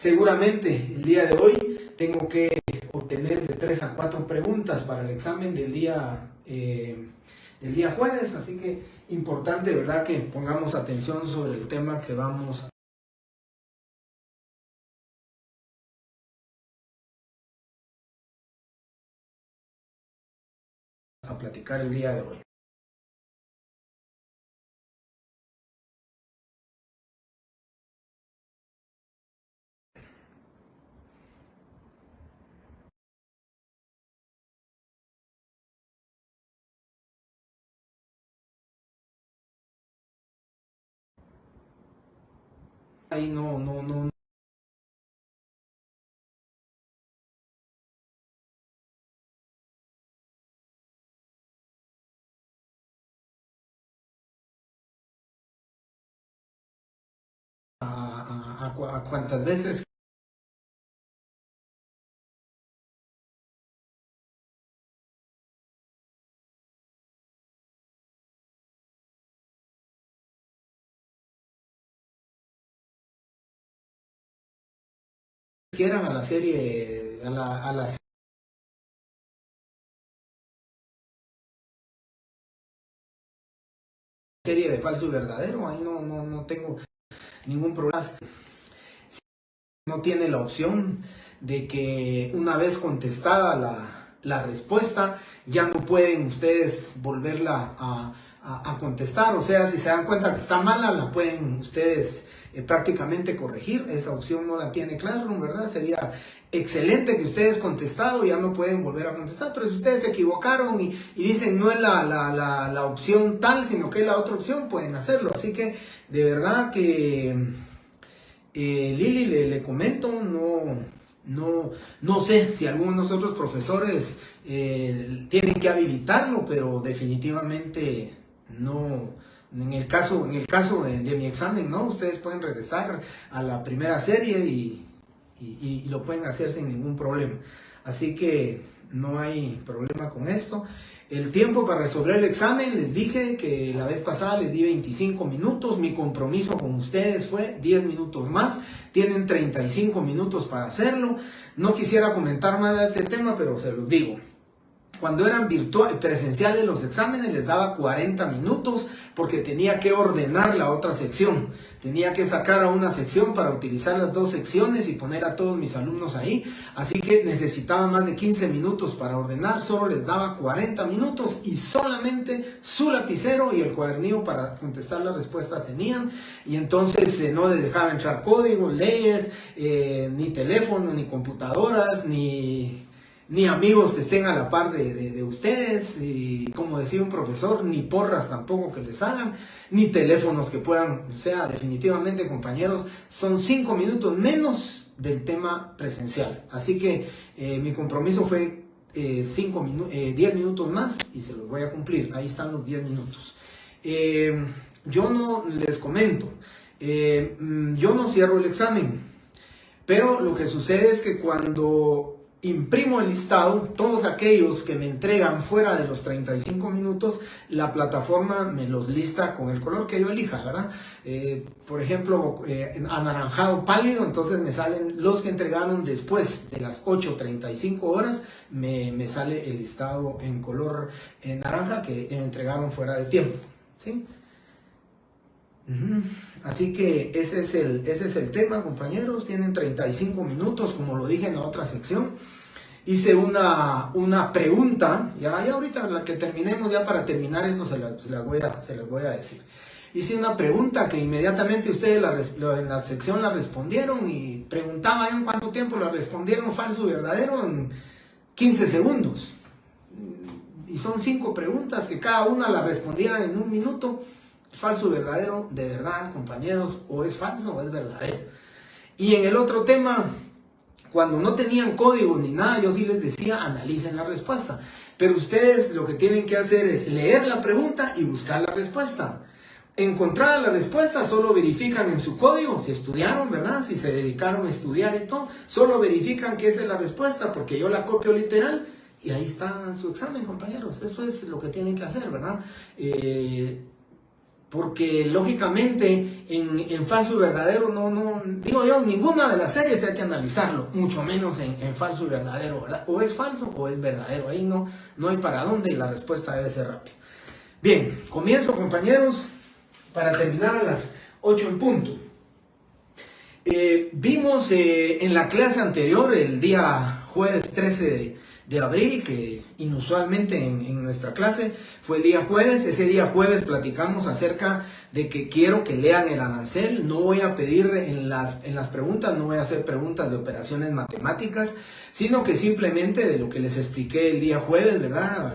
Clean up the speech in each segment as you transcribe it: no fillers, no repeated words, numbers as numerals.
Seguramente el día de hoy tengo que obtener de 3 a 4 preguntas para el examen del día jueves, así que importante, ¿verdad?, que pongamos atención sobre el tema que vamos a platicar el día de hoy. Ahí no. A cuántas veces quieran a la serie, a la serie de falso y verdadero. Ahí no tengo ningún problema. No tiene la opción de que una vez contestada la respuesta, ya no pueden ustedes volverla a contestar. O sea, si se dan cuenta que está mala, la pueden ustedes prácticamente corregir. Esa opción no la tiene Classroom, ¿verdad? Sería excelente que ustedes contestado ya no pueden volver a contestar, pero si ustedes se equivocaron y dicen no es la opción tal, sino que es la otra opción, pueden hacerlo. Así que de verdad que Lili, le comento, no sé si algunos de nosotros profesores tienen que habilitarlo, pero definitivamente no. En el caso de mi examen, ¿no? Ustedes pueden regresar a la primera serie y lo pueden hacer sin ningún problema. Así que no hay problema con esto. El tiempo para resolver el examen, les dije que la vez pasada les di 25 minutos. Mi compromiso con ustedes fue 10 minutos más. Tienen 35 minutos para hacerlo. No quisiera comentar más de este tema, pero se los digo. Cuando eran presenciales los exámenes les daba 40 minutos porque tenía que ordenar la otra sección. Tenía que sacar a una sección para utilizar las dos secciones y poner a todos mis alumnos ahí. Así que necesitaba más de 15 minutos para ordenar. Solo les daba 40 minutos y solamente su lapicero y el cuadernillo para contestar las respuestas tenían. Y entonces no les dejaba entrar código, leyes, ni teléfono, ni computadoras, ni amigos que estén a la par de ustedes, y como decía un profesor, ni porras tampoco que les hagan, ni teléfonos que puedan. O sea, definitivamente, compañeros, son 5 minutos menos del tema presencial. Así que mi compromiso fue 10 minutos más y se los voy a cumplir. Ahí están los 10 minutos. Yo no les comento, yo no cierro el examen, pero lo que sucede es que cuando imprimo el listado, todos aquellos que me entregan fuera de los 35 minutos, la plataforma me los lista con el color que yo elija, ¿verdad? Por ejemplo, anaranjado pálido, entonces me salen los que entregaron después de las 8:35 horas, me sale el listado en color naranja que entregaron fuera de tiempo, ¿sí? Así que ese es el tema, compañeros. Tienen 35 minutos, como lo dije en la otra sección. Hice una pregunta, ya ahorita la que terminemos, ya para terminar esto se las voy a decir. Hice una pregunta que inmediatamente ustedes en la sección la respondieron, y preguntaba yo en cuánto tiempo la respondieron, falso y verdadero, en 15 segundos. Y son 5 preguntas que cada una la respondieran en 1 minuto. Falso y verdadero, de verdad, compañeros, o es falso o es verdadero. Y en el otro tema, cuando no tenían código ni nada, yo sí les decía, analicen la respuesta. Pero ustedes lo que tienen que hacer es leer la pregunta y buscar la respuesta. Encontrada la respuesta, solo verifican en su código, si estudiaron, ¿verdad? Si se dedicaron a estudiar y todo, solo verifican que esa es la respuesta, porque yo la copio literal y ahí está su examen, compañeros. Eso es lo que tienen que hacer, ¿verdad? porque lógicamente en falso y verdadero no, digo yo, ninguna de las series hay que analizarlo, mucho menos en falso y verdadero, ¿verdad? O es falso o es verdadero, ahí no hay para dónde y la respuesta debe ser rápida. Bien, comienzo, compañeros, para terminar a las 8 en punto. Vimos en la clase anterior, el día jueves 13 de abril, que inusualmente en nuestra clase fue el día jueves. Ese día jueves platicamos acerca de que quiero que lean el arancel. No voy a pedir en las preguntas, no voy a hacer preguntas de operaciones matemáticas, sino que simplemente de lo que les expliqué el día jueves, ¿verdad?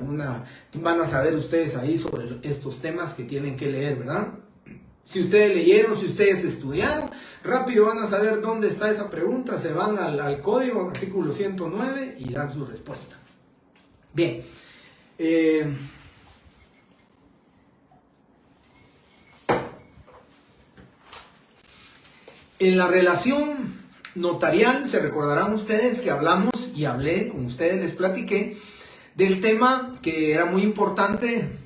Van a saber ustedes ahí sobre estos temas que tienen que leer, ¿verdad? Si ustedes leyeron, si ustedes estudiaron, rápido van a saber dónde está esa pregunta, se van al código, artículo 109, y dan su respuesta. Bien. En la relación notarial, se recordarán ustedes que hablamos y hablé, con ustedes les platiqué, del tema que era muy importante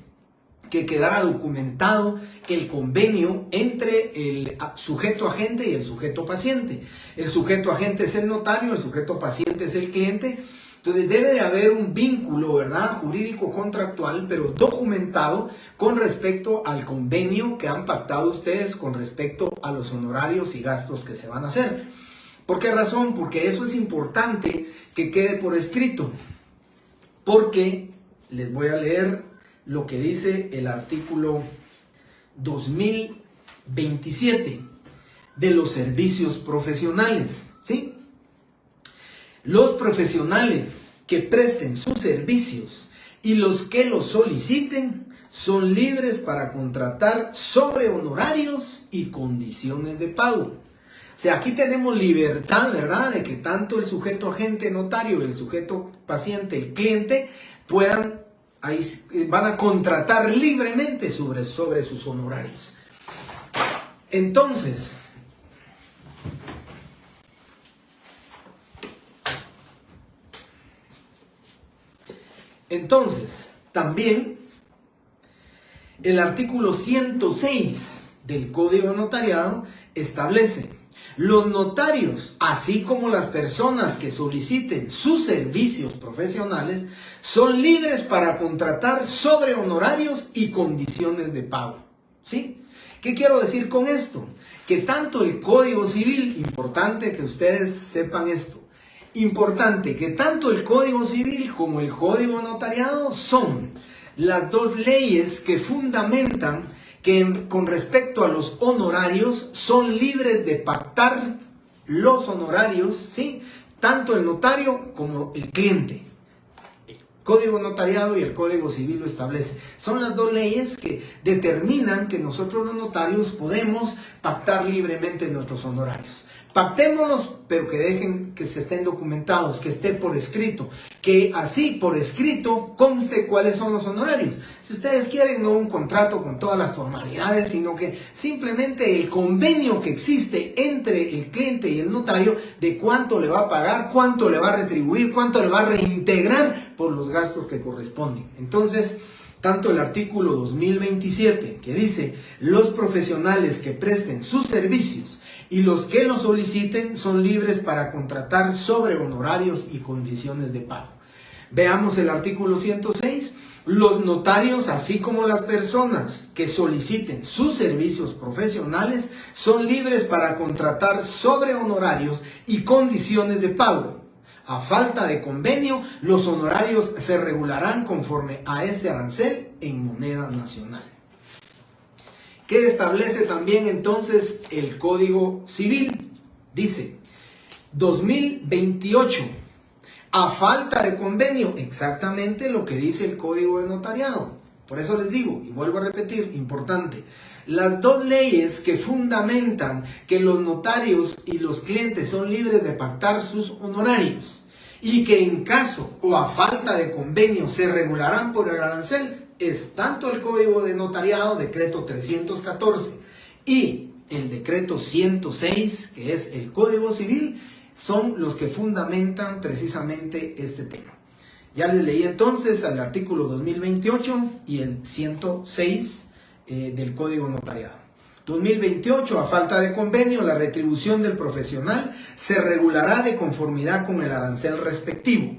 que quedara documentado el convenio entre el sujeto agente y el sujeto paciente. El sujeto agente es el notario, el sujeto paciente es el cliente. Entonces debe de haber un vínculo, ¿verdad?, jurídico contractual, pero documentado con respecto al convenio que han pactado ustedes con respecto a los honorarios y gastos que se van a hacer. ¿Por qué razón? Porque eso es importante que quede por escrito. Porque les voy a leer lo que dice el artículo 2027 de los servicios profesionales, ¿sí? Los profesionales que presten sus servicios y los que los soliciten son libres para contratar sobre honorarios y condiciones de pago. O sea, aquí tenemos libertad, ¿verdad?, de que tanto el sujeto agente notario y el sujeto paciente, el cliente, van a contratar libremente sobre sus honorarios. Entonces, también el artículo 106 del Código Notariado establece: los notarios, así como las personas que soliciten sus servicios profesionales, son libres para contratar sobre honorarios y condiciones de pago. ¿Sí? ¿Qué quiero decir con esto? Que tanto el Código Civil, importante que ustedes sepan esto, importante que tanto el Código Civil como el Código Notariado son las dos leyes que fundamentan que con respecto a los honorarios son libres de pactar los honorarios, ¿sí?, tanto el notario como el cliente. El Código Notariado y el Código Civil lo establece. Son las dos leyes que determinan que nosotros los notarios podemos pactar libremente nuestros honorarios. Pactémoslos, pero que dejen que se estén documentados, que esté por escrito, que así por escrito conste cuáles son los honorarios. Si ustedes quieren, no un contrato con todas las formalidades, sino que simplemente el convenio que existe entre el cliente y el notario de cuánto le va a pagar, cuánto le va a retribuir, cuánto le va a reintegrar por los gastos que corresponden. Entonces, tanto el artículo 2027, que dice los profesionales que presten sus servicios y los que lo soliciten son libres para contratar sobre honorarios y condiciones de pago. Veamos el artículo 106. Los notarios, así como las personas que soliciten sus servicios profesionales, son libres para contratar sobre honorarios y condiciones de pago. A falta de convenio, los honorarios se regularán conforme a este arancel en moneda nacional. ¿Qué establece también entonces el Código Civil? Dice, 2028, a falta de convenio, exactamente lo que dice el Código de Notariado. Por eso les digo, y vuelvo a repetir, importante, las dos leyes que fundamentan que los notarios y los clientes son libres de pactar sus honorarios y que en caso o a falta de convenio se regularán por el arancel, es tanto el Código de Notariado, decreto 314, y el decreto 106, que es el Código Civil, son los que fundamentan precisamente este tema. Ya les leí entonces al artículo 2028 y el 106 del Código Notariado. 2028, a falta de convenio, la retribución del profesional se regulará de conformidad con el arancel respectivo.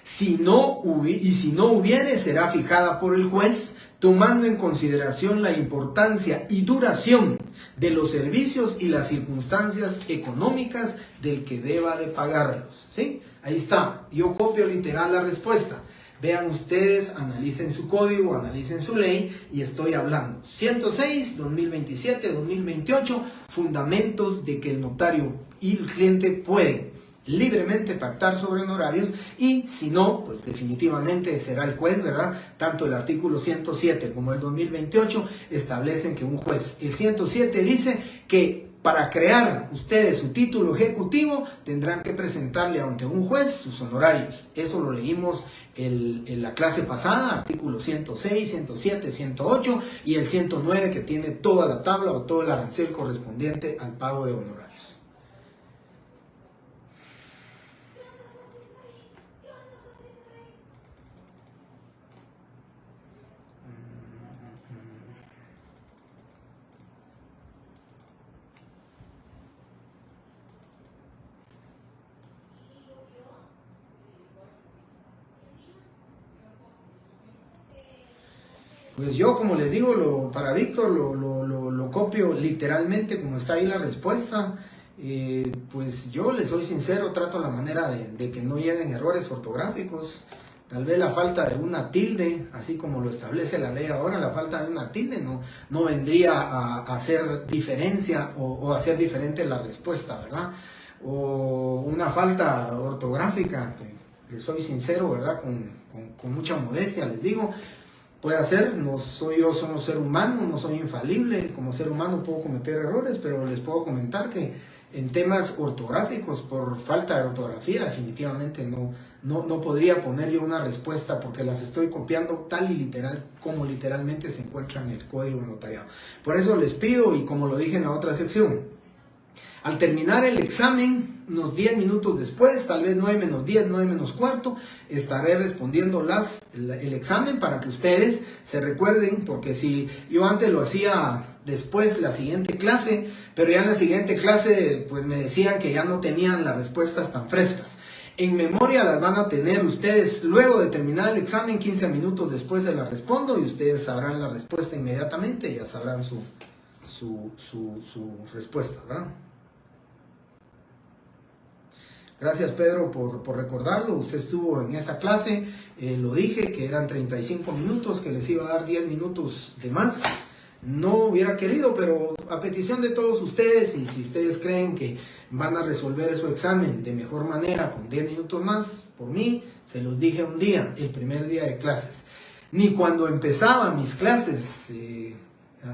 Si no hubiere, será fijada por el juez, tomando en consideración la importancia y duración de los servicios y las circunstancias económicas del que deba de pagarlos. ¿Sí? Ahí está. Yo copio literal la respuesta. Vean ustedes, analicen su código, analicen su ley, y estoy hablando. 106, 2027, 2028, fundamentos de que el notario y el cliente pueden libremente pactar sobre honorarios, y si no, pues definitivamente será el juez, ¿verdad? Tanto el artículo 107 como el 2028 establecen que un juez, el 107 dice que para crear ustedes su título ejecutivo tendrán que presentarle ante un juez sus honorarios. Eso lo leímos en la clase pasada, artículo 106, 107, 108 y el 109, que tiene toda la tabla o todo el arancel correspondiente al pago de honorarios. Pues yo, como les digo, para Víctor lo copio literalmente como está ahí la respuesta. Pues yo les soy sincero, trato la manera de que no lleguen errores ortográficos. Tal vez la falta de una tilde, así como lo establece la ley ahora, la falta de una tilde no vendría a hacer diferencia o hacer diferente la respuesta, ¿verdad? O una falta ortográfica, que les soy sincero, ¿verdad? Con mucha modestia les digo. Puede hacer, no soy yo, soy un ser humano, no soy infalible, como ser humano puedo cometer errores, pero les puedo comentar que en temas ortográficos, por falta de ortografía, definitivamente no podría poner yo una respuesta, porque las estoy copiando tal y literal como literalmente se encuentran en el Código Notariado. Por eso les pido, y como lo dije en la otra sección, al terminar el examen, unos 10 minutos después, tal vez 9 menos 10, 9 menos cuarto, estaré respondiendo el examen para que ustedes se recuerden, porque si yo antes lo hacía después la siguiente clase, pero ya en la siguiente clase pues me decían que ya no tenían las respuestas tan frescas. En memoria las van a tener ustedes luego de terminar el examen, 15 minutos después se las respondo y ustedes sabrán la respuesta inmediatamente, ya sabrán su respuesta, ¿verdad? Gracias, Pedro, por recordarlo. Usted estuvo en esa clase, lo dije, que eran 35 minutos, que les iba a dar 10 minutos de más. No hubiera querido, pero a petición de todos ustedes, y si ustedes creen que van a resolver su examen de mejor manera con 10 minutos más, por mí, se los dije un día, el primer día de clases. Ni cuando empezaba mis clases,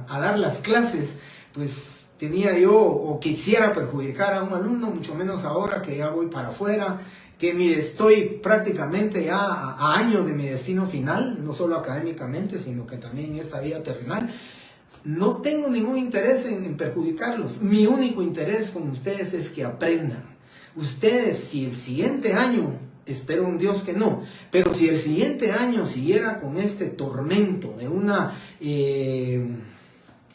a dar las clases, pues tenía yo o quisiera perjudicar a un alumno, mucho menos ahora que ya voy para afuera, que estoy prácticamente ya a años de mi destino final, no solo académicamente, sino que también en esta vida terrenal. No tengo ningún interés en perjudicarlos. Mi único interés con ustedes es que aprendan. Ustedes, si el siguiente año, espero en Dios que no, pero si el siguiente año siguiera con este tormento de una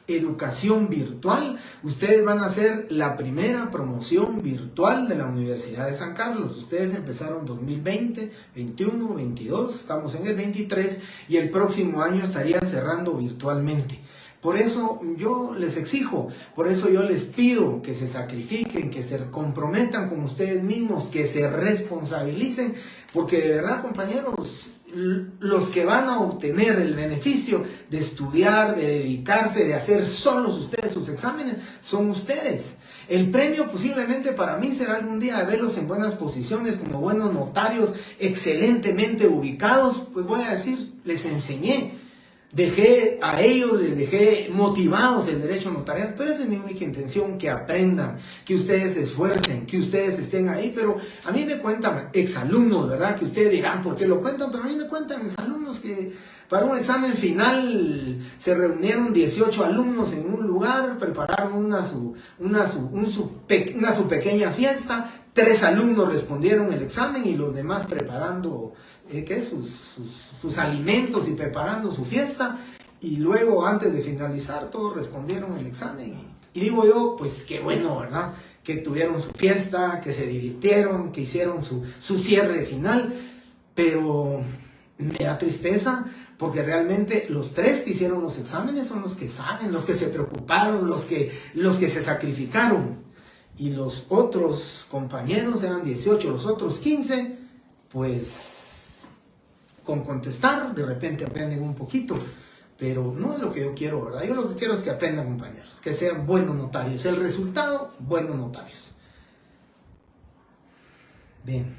educación virtual, ustedes van a ser la primera promoción virtual de la Universidad de San Carlos. Ustedes empezaron 2020, 21, 22, estamos en el 23 y el próximo año estarían cerrando virtualmente. Por eso yo les exijo, por eso yo les pido que se sacrifiquen, que se comprometan con ustedes mismos, que se responsabilicen, porque de verdad, compañeros, los que van a obtener el beneficio de estudiar, de dedicarse, de hacer solos ustedes sus exámenes, son ustedes. El premio posiblemente para mí será algún día de verlos en buenas posiciones como buenos notarios, excelentemente ubicados. Pues voy a decir, les enseñé. Dejé a ellos, les dejé motivados el derecho notarial, pero esa es mi única intención, que aprendan, que ustedes se esfuercen, que ustedes estén ahí. Pero a mí me cuentan exalumnos, ¿verdad? Que ustedes dirán, ¿por qué lo cuentan? Pero a mí me cuentan exalumnos que para un examen final se reunieron 18 alumnos en un lugar, prepararon una su pequeña fiesta, 3 alumnos respondieron el examen y los demás preparando sus alimentos y preparando su fiesta, y luego antes de finalizar todos respondieron el examen. Y digo yo, pues qué bueno, ¿verdad? Que tuvieron su fiesta, que se divirtieron, que hicieron su cierre final, pero me da tristeza porque realmente los 3 que hicieron los exámenes son los que saben, los que se preocuparon, los que se sacrificaron. Y los otros compañeros eran 18, los otros 15, pues con contestar de repente aprenden un poquito, pero no es lo que yo quiero, ¿verdad? Yo lo que quiero es que aprendan, compañeros, que sean buenos notarios. El resultado, buenos notarios. Bien.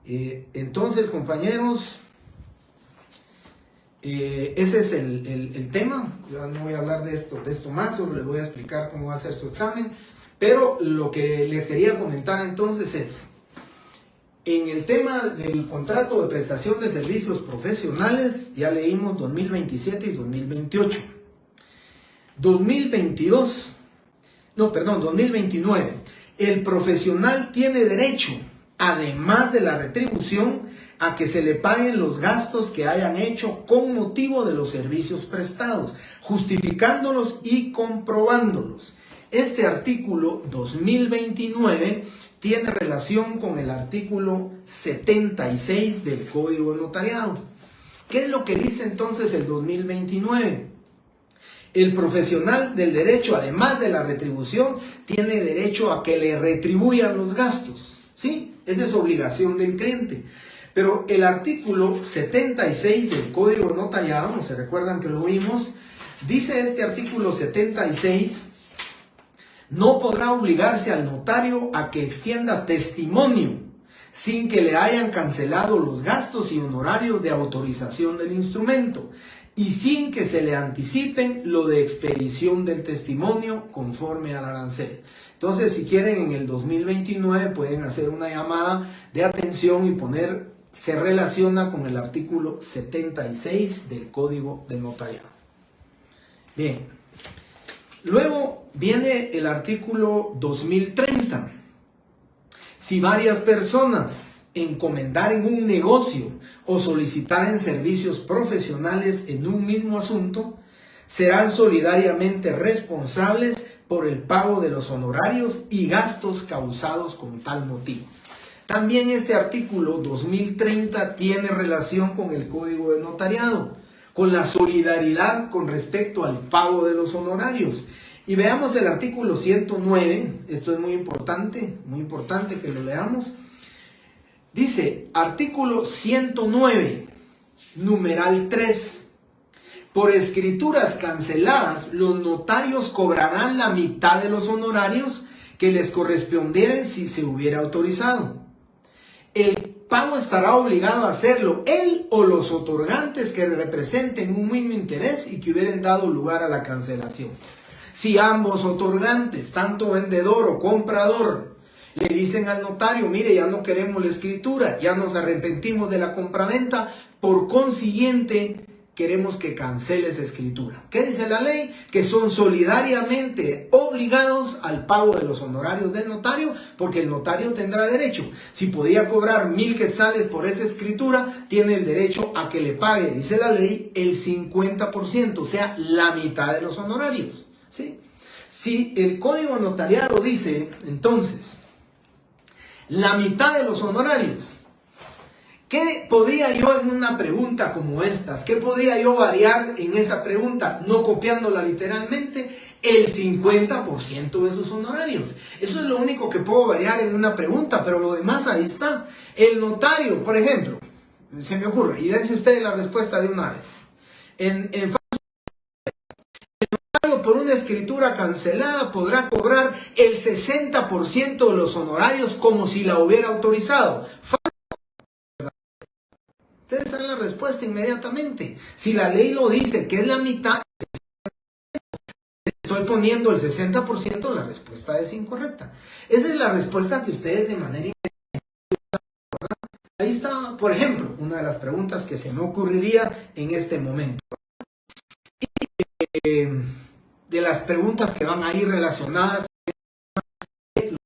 Entonces, compañeros, ese es el tema. Ya no voy a hablar de esto más, solo les voy a explicar cómo va a ser su examen. Pero lo que les quería comentar entonces es, en el tema del contrato de prestación de servicios profesionales, ya leímos 2027 y 2028. 2029. El profesional tiene derecho, además de la retribución, a que se le paguen los gastos que hayan hecho con motivo de los servicios prestados, justificándolos y comprobándolos. Este artículo 2029 tiene relación con el artículo 76 del Código de Notariado. ¿Qué es lo que dice entonces el 2029? El profesional del derecho, además de la retribución, tiene derecho a que le retribuyan los gastos. ¿Sí? Esa es obligación del cliente. Pero el artículo 76 del Código de Notariado, ¿no se recuerdan que lo vimos? Dice este artículo 76, no podrá obligarse al notario a que extienda testimonio sin que le hayan cancelado los gastos y honorarios de autorización del instrumento y sin que se le anticipen lo de expedición del testimonio conforme al arancel. Entonces, si quieren, en el 2029 pueden hacer una llamada de atención y poner, se relaciona con el artículo 76 del Código de Notariado. Bien. Luego viene el artículo 2030. Si varias personas encomendaren un negocio o solicitaren servicios profesionales en un mismo asunto, serán solidariamente responsables por el pago de los honorarios y gastos causados con tal motivo. También este artículo 2030 tiene relación con el Código de Notariado, con la solidaridad con respecto al pago de los honorarios. Y veamos el artículo 109, esto es muy importante que lo leamos. Dice, artículo 109, numeral 3. Por escrituras canceladas, los notarios cobrarán la mitad de los honorarios que les correspondieran si se hubiera autorizado. El pago estará obligado a hacerlo él o los otorgantes que representen un mismo interés y que hubieran dado lugar a la cancelación. Si ambos otorgantes, tanto vendedor o comprador, le dicen al notario, mire, ya no queremos la escritura, ya nos arrepentimos de la compraventa, por consiguiente, queremos que cancele esa escritura. ¿Qué dice la ley? Que son solidariamente obligados al pago de los honorarios del notario, porque el notario tendrá derecho. Si podía cobrar 1000 quetzales por esa escritura, tiene el derecho a que le pague, dice la ley, el 50%, o sea, la mitad de los honorarios. ¿Sí? Si el Código Notariado dice, entonces, la mitad de los honorarios, ¿qué podría yo en una pregunta como estas? ¿Qué podría yo variar en esa pregunta? No copiándola literalmente, el 50% de sus honorarios. Eso es lo único que puedo variar en una pregunta, pero lo demás ahí está. El notario, por ejemplo, se me ocurre, y dense ustedes la respuesta de una vez. Por una escritura cancelada podrá cobrar el 60% de los honorarios como si la hubiera autorizado. Ustedes dan la respuesta inmediatamente. Si la ley lo dice que es la mitad, estoy poniendo el 60%, la respuesta es incorrecta. Esa es la respuesta que ustedes de manera inmediata. Ahí está, por ejemplo, una de las preguntas que se me ocurriría en este momento. De las preguntas que van a ir relacionadas del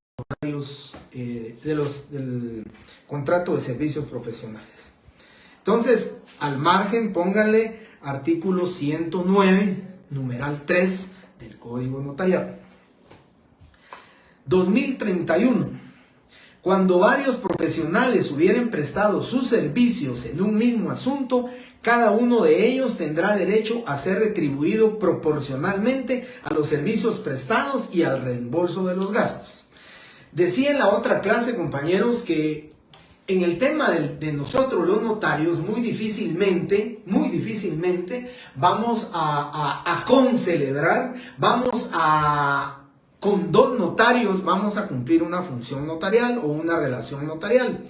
contrato de servicios profesionales. Entonces, al margen, pónganle artículo 109, numeral 3 del Código Notarial. 2031. Cuando varios profesionales hubieren prestado sus servicios en un mismo asunto, cada uno de ellos tendrá derecho a ser retribuido proporcionalmente a los servicios prestados y al reembolso de los gastos. Decía en la otra clase, compañeros, que en el tema de nosotros los notarios muy difícilmente vamos a concelebrar, con dos notarios vamos a cumplir una función notarial o una relación notarial.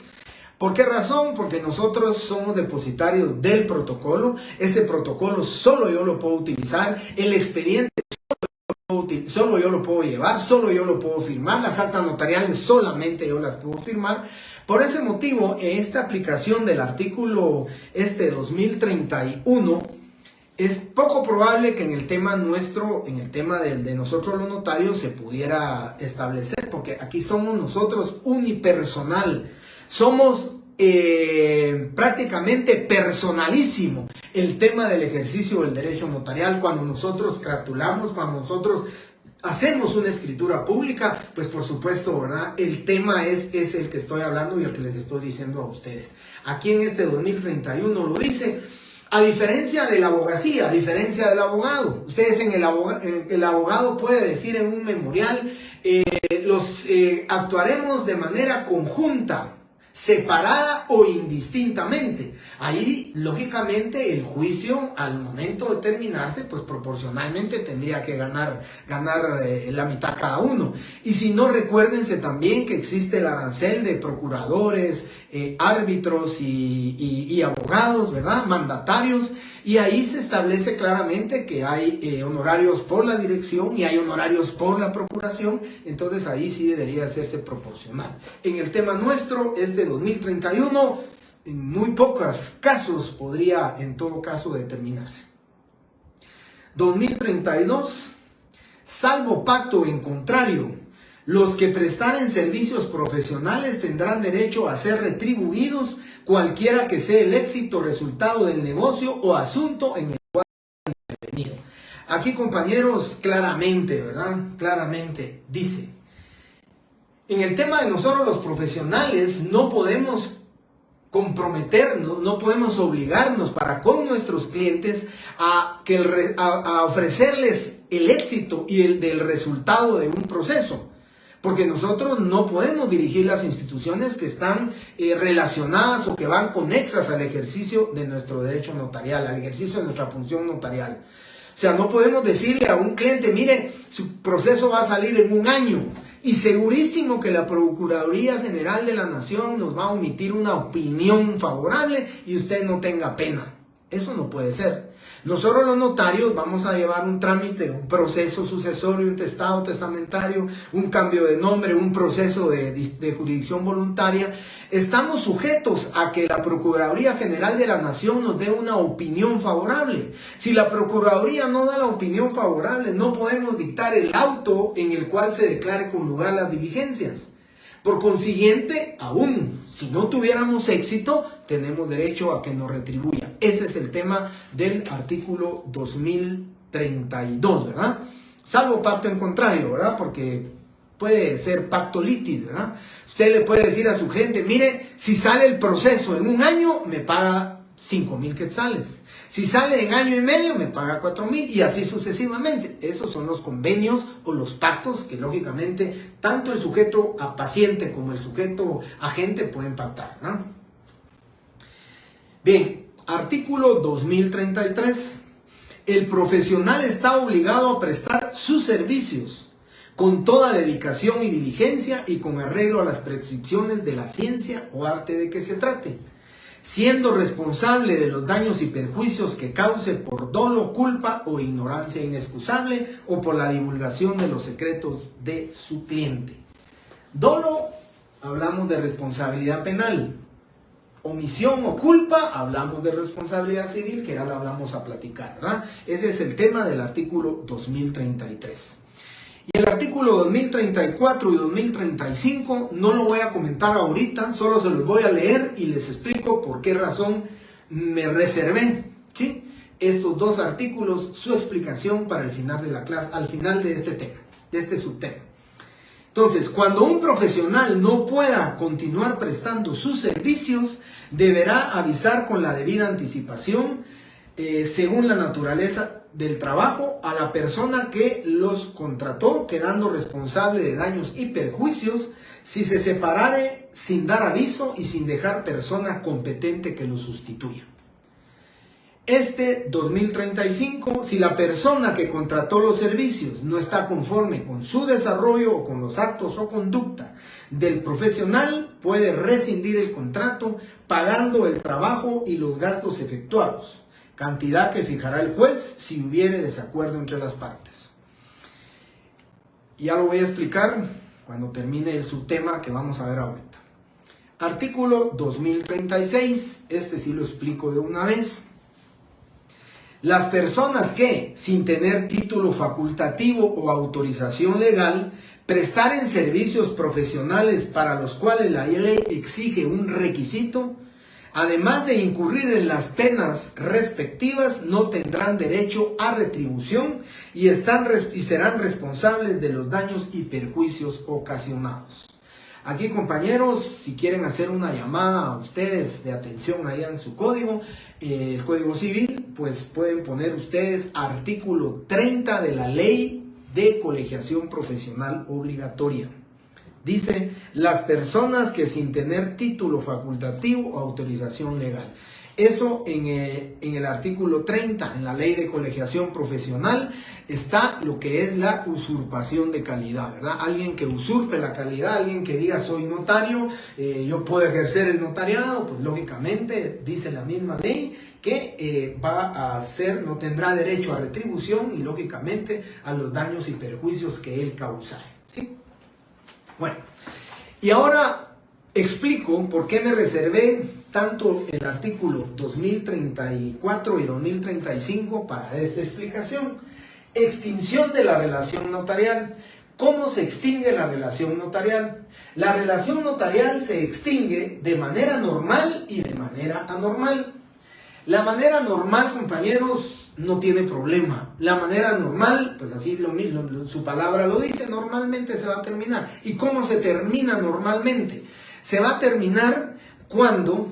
¿Por qué razón? Porque nosotros somos depositarios del protocolo. Ese protocolo solo yo lo puedo utilizar. El expediente solo yo lo puedo llevar, solo yo lo puedo firmar. Las actas notariales solamente yo las puedo firmar. Por ese motivo, esta aplicación del artículo 2031, es poco probable que en el tema nuestro, en el tema de nosotros los notarios, se pudiera establecer, porque aquí somos nosotros unipersonal, somos prácticamente personalísimo el tema del ejercicio del derecho notarial. Cuando nosotros cartulamos, cuando nosotros hacemos una escritura pública, pues por supuesto, ¿verdad? El tema es el que estoy hablando y el que les estoy diciendo a ustedes. Aquí en este 2031 lo dice. A diferencia de la abogacía, a diferencia del abogado, ustedes el abogado puede decir en un memorial, actuaremos de manera conjunta, separada o indistintamente. Ahí, lógicamente, el juicio, al momento de terminarse, pues proporcionalmente tendría que ganar la mitad cada uno. Y si no, recuérdense también que existe el arancel de procuradores, árbitros y abogados, ¿verdad? Mandatarios. Y ahí se establece claramente que hay honorarios por la dirección y hay honorarios por la procuración. Entonces ahí sí debería hacerse proporcional. En el tema nuestro, 2031, en muy pocos casos podría en todo caso determinarse. 2032. Salvo pacto en contrario, los que prestaren servicios profesionales tendrán derecho a ser retribuidos cualquiera que sea el éxito resultado del negocio o asunto en el cual han intervenido. Aquí, compañeros, claramente, ¿verdad? Claramente dice, en el tema de nosotros los profesionales no podemos comprometernos, no podemos obligarnos para con nuestros clientes a ofrecerles el éxito y del resultado de un proceso. Porque nosotros no podemos dirigir las instituciones que están relacionadas o que van conexas al ejercicio de nuestro derecho notarial, al ejercicio de nuestra función notarial. O sea, no podemos decirle a un cliente, mire, su proceso va a salir en 1 año y segurísimo que la Procuraduría General de la Nación nos va a emitir una opinión favorable y usted no tenga pena. Eso no puede ser. Nosotros los notarios vamos a llevar un trámite, un proceso sucesorio, un testado testamentario, un cambio de nombre, un proceso de jurisdicción voluntaria. Estamos sujetos a que la Procuraduría General de la Nación nos dé una opinión favorable. Si la Procuraduría no da la opinión favorable, no podemos dictar el auto en el cual se declare con lugar las diligencias. Por consiguiente, aún si no tuviéramos éxito, tenemos derecho a que nos retribuya. Ese es el tema del artículo 2032, ¿verdad? Salvo pacto en contrario, ¿verdad? Porque puede ser pacto litis, ¿verdad? Usted le puede decir a su cliente, mire, si sale el proceso en 1 año, me paga 5,000 quetzales. Si sale en 1 año y medio, me paga 4,000 y así sucesivamente. Esos son los convenios o los pactos que lógicamente tanto el sujeto a paciente como el sujeto agente pueden pactar, ¿no? Bien, artículo 2033. El profesional está obligado a prestar sus servicios con toda dedicación y diligencia y con arreglo a las prescripciones de la ciencia o arte de que se trate, siendo responsable de los daños y perjuicios que cause por dolo, culpa o ignorancia inexcusable o por la divulgación de los secretos de su cliente. Dolo, hablamos de responsabilidad penal. Omisión o culpa, hablamos de responsabilidad civil, que ya la hablamos a platicar, ¿verdad? Ese es el tema del artículo 2033. Y el artículo 2034 y 2035 no lo voy a comentar ahorita, solo se los voy a leer y les explico por qué razón me reservé, ¿sí? estos dos artículos su explicación para el final de la clase, al final de este tema, de este subtema. Entonces, cuando un profesional no pueda continuar prestando sus servicios, deberá avisar con la debida anticipación, según la naturaleza del trabajo, a la persona que los contrató, quedando responsable de daños y perjuicios si se separare sin dar aviso y sin dejar persona competente que lo sustituya. Este 2035, si la persona que contrató los servicios no está conforme con su desarrollo o con los actos o conducta del profesional, puede rescindir el contrato pagando el trabajo y los gastos efectuados, cantidad que fijará el juez si hubiere desacuerdo entre las partes. Ya lo voy a explicar cuando termine el subtema que vamos a ver ahorita. Artículo 2036, este sí lo explico de una vez. Las personas que, sin tener título facultativo o autorización legal, prestaren servicios profesionales para los cuales la ley exige un requisito, además de incurrir en las penas respectivas, no tendrán derecho a retribución y serán responsables de los daños y perjuicios ocasionados. Aquí, compañeros, si quieren hacer una llamada a ustedes de atención allá en su código, el Código Civil, pues pueden poner ustedes artículo 30 de la Ley de Colegiación Profesional Obligatoria. Dice, las personas que sin tener título facultativo o autorización legal. Eso en el artículo 30, en la Ley de Colegiación Profesional, está lo que es la usurpación de calidad, ¿verdad? Alguien que usurpe la calidad, alguien que diga soy notario, yo puedo ejercer el notariado, pues lógicamente dice la misma ley que no tendrá derecho a retribución y lógicamente a los daños y perjuicios que él causare, ¿sí? Bueno, y ahora explico por qué me reservé tanto el artículo 2034 y 2035 para esta explicación. Extinción de la relación notarial. ¿Cómo se extingue la relación notarial? La relación notarial se extingue de manera normal y de manera anormal. La manera normal, compañeros, no tiene problema. La manera normal, pues así su palabra lo dice, normalmente se va a terminar. ¿Y cómo se termina normalmente? Se va a terminar cuando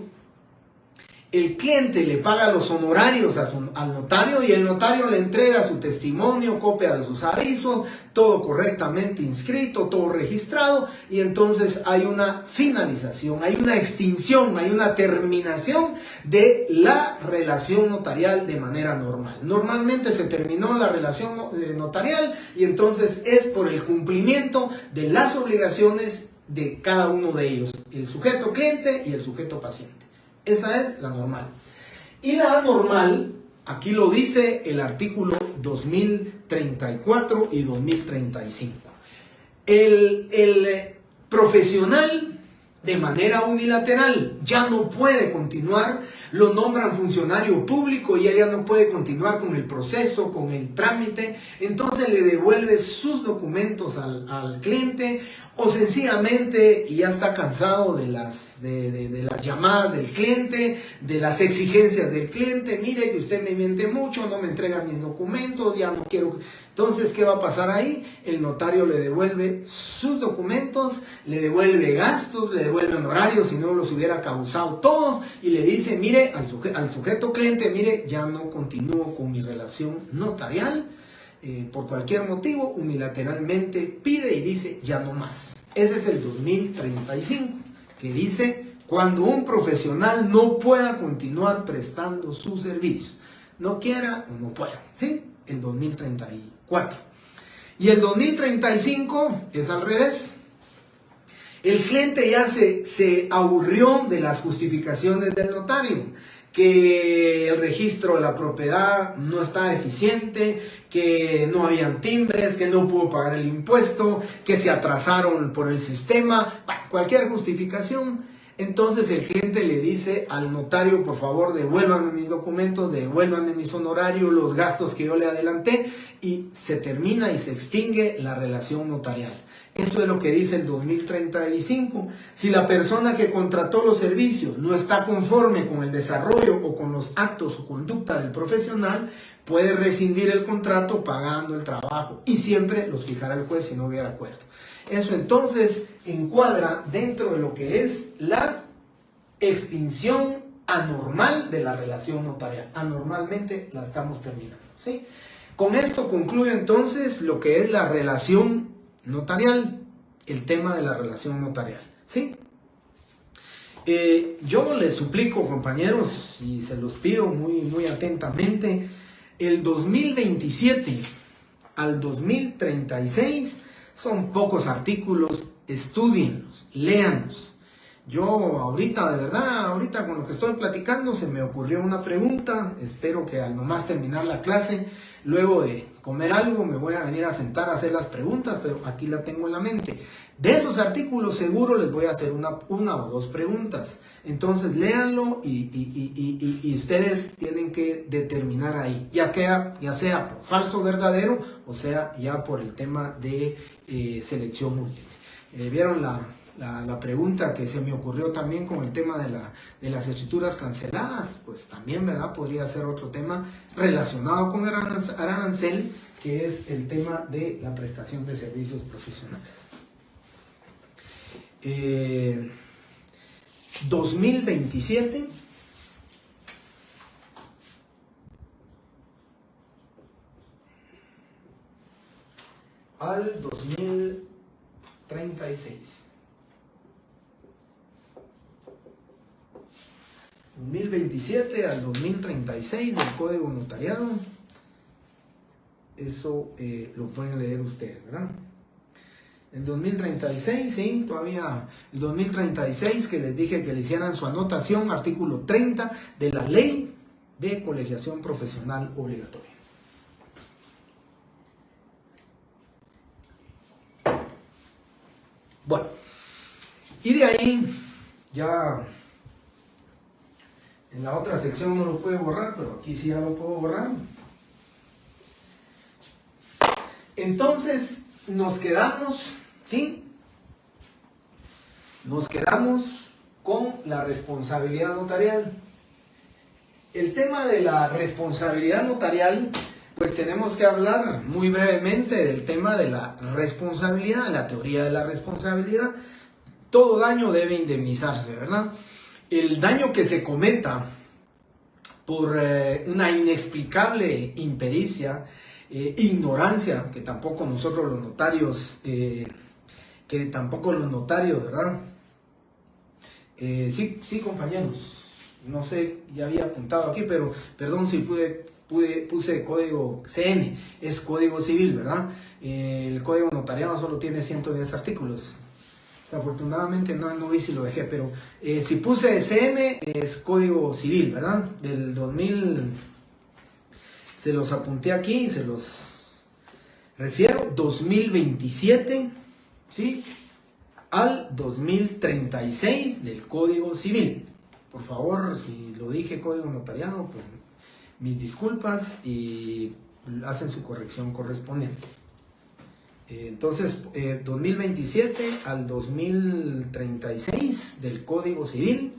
el cliente le paga los honorarios al notario y el notario le entrega su testimonio, copia de sus avisos, todo correctamente inscrito, todo registrado, y entonces hay una finalización, hay una extinción, hay una terminación de la relación notarial de manera normal. Normalmente se terminó la relación notarial y entonces es por el cumplimiento de las obligaciones de cada uno de ellos, el sujeto cliente y el sujeto paciente. Esa es la normal. Y la anormal, aquí lo dice el artículo 2034 y 2035. El profesional de manera unilateral ya no puede continuar, lo nombran funcionario público y él ya no puede continuar con el proceso, con el trámite, entonces le devuelve sus documentos al cliente, o sencillamente ya está cansado de las llamadas del cliente, de las exigencias del cliente. Mire que usted me miente mucho, no me entrega mis documentos, ya no quiero. Entonces, ¿qué va a pasar ahí? El notario le devuelve sus documentos, le devuelve gastos, le devuelve honorarios si no los hubiera causado todos, y le dice, mire, al sujeto cliente, mire, ya no continúo con mi relación notarial. Por cualquier motivo, unilateralmente pide y dice ya no más. Ese es el 2035, que dice cuando un profesional no pueda continuar prestando sus servicios, no quiera o no pueda, ¿sí? El 2034. Y el 2035 es al revés. El cliente ya se aburrió de las justificaciones del notario, que el registro de la propiedad no está eficiente, que no habían timbres, que no pudo pagar el impuesto, que se atrasaron por el sistema, cualquier justificación. Entonces el cliente le dice al notario, por favor, devuélvame mis documentos, devuélvame mis honorarios, los gastos que yo le adelanté, y se termina y se extingue la relación notarial. Eso es lo que dice el 2035. Si la persona que contrató los servicios no está conforme con el desarrollo o con los actos o conducta del profesional, puede rescindir el contrato pagando el trabajo y siempre los fijará el juez si no hubiera acuerdo. Eso entonces encuadra dentro de lo que es la extinción anormal de la relación notarial. Anormalmente la estamos terminando, ¿sí? Con esto concluye entonces lo que es la relación notarial, el tema de la relación notarial, ¿sí? Yo les suplico, compañeros, y se los pido muy atentamente, el 2027 al 2036 son pocos artículos, estudienlos, léanlos. Yo ahorita, de verdad, ahorita con lo que estoy platicando se me ocurrió una pregunta. Espero que al nomás terminar la clase, luego de comer algo, me voy a venir a sentar a hacer las preguntas, pero aquí la tengo en la mente. De esos artículos seguro les voy a hacer una o dos preguntas. Entonces léanlo y ustedes tienen que determinar ahí, ya sea por falso o verdadero, o sea ya por el tema de selección múltiple. ¿Vieron la pregunta que se me ocurrió también con el tema de las escrituras canceladas? Pues también, ¿verdad? Podría ser otro tema relacionado con arancel, que es el tema de la prestación de servicios profesionales. 2027 al 2036. 2027 al 2036 del Código Notariado. Eso lo pueden leer ustedes, ¿verdad? El 2036, sí, todavía el 2036 que les dije que le hicieran su anotación, artículo 30 de la Ley de Colegiación Profesional Obligatoria. Bueno, y de ahí ya en la otra sección no lo puedo borrar, pero aquí sí ya lo puedo borrar. Entonces nos quedamos, ¿sí? Nos quedamos con la responsabilidad notarial. El tema de la responsabilidad notarial, pues tenemos que hablar muy brevemente del tema de la responsabilidad, la teoría de la responsabilidad. Todo daño debe indemnizarse, ¿verdad? El daño que se cometa por una inexplicable impericia, ignorancia, que tampoco nosotros los notarios, ¿verdad? Sí, compañeros, no sé, ya había apuntado aquí, pero perdón si puse código CN, es código civil, ¿verdad? El código notariado solo tiene 110 artículos. Afortunadamente no vi si lo dejé, pero si puse CN es código civil, ¿verdad? Del 2000, se los apunté aquí, se los refiero, 2027, ¿sí? Al 2036 del Código Civil. Por favor, si lo dije código notariado, pues mis disculpas y hacen su corrección correspondiente. Entonces, 2027 al 2036 del Código Civil,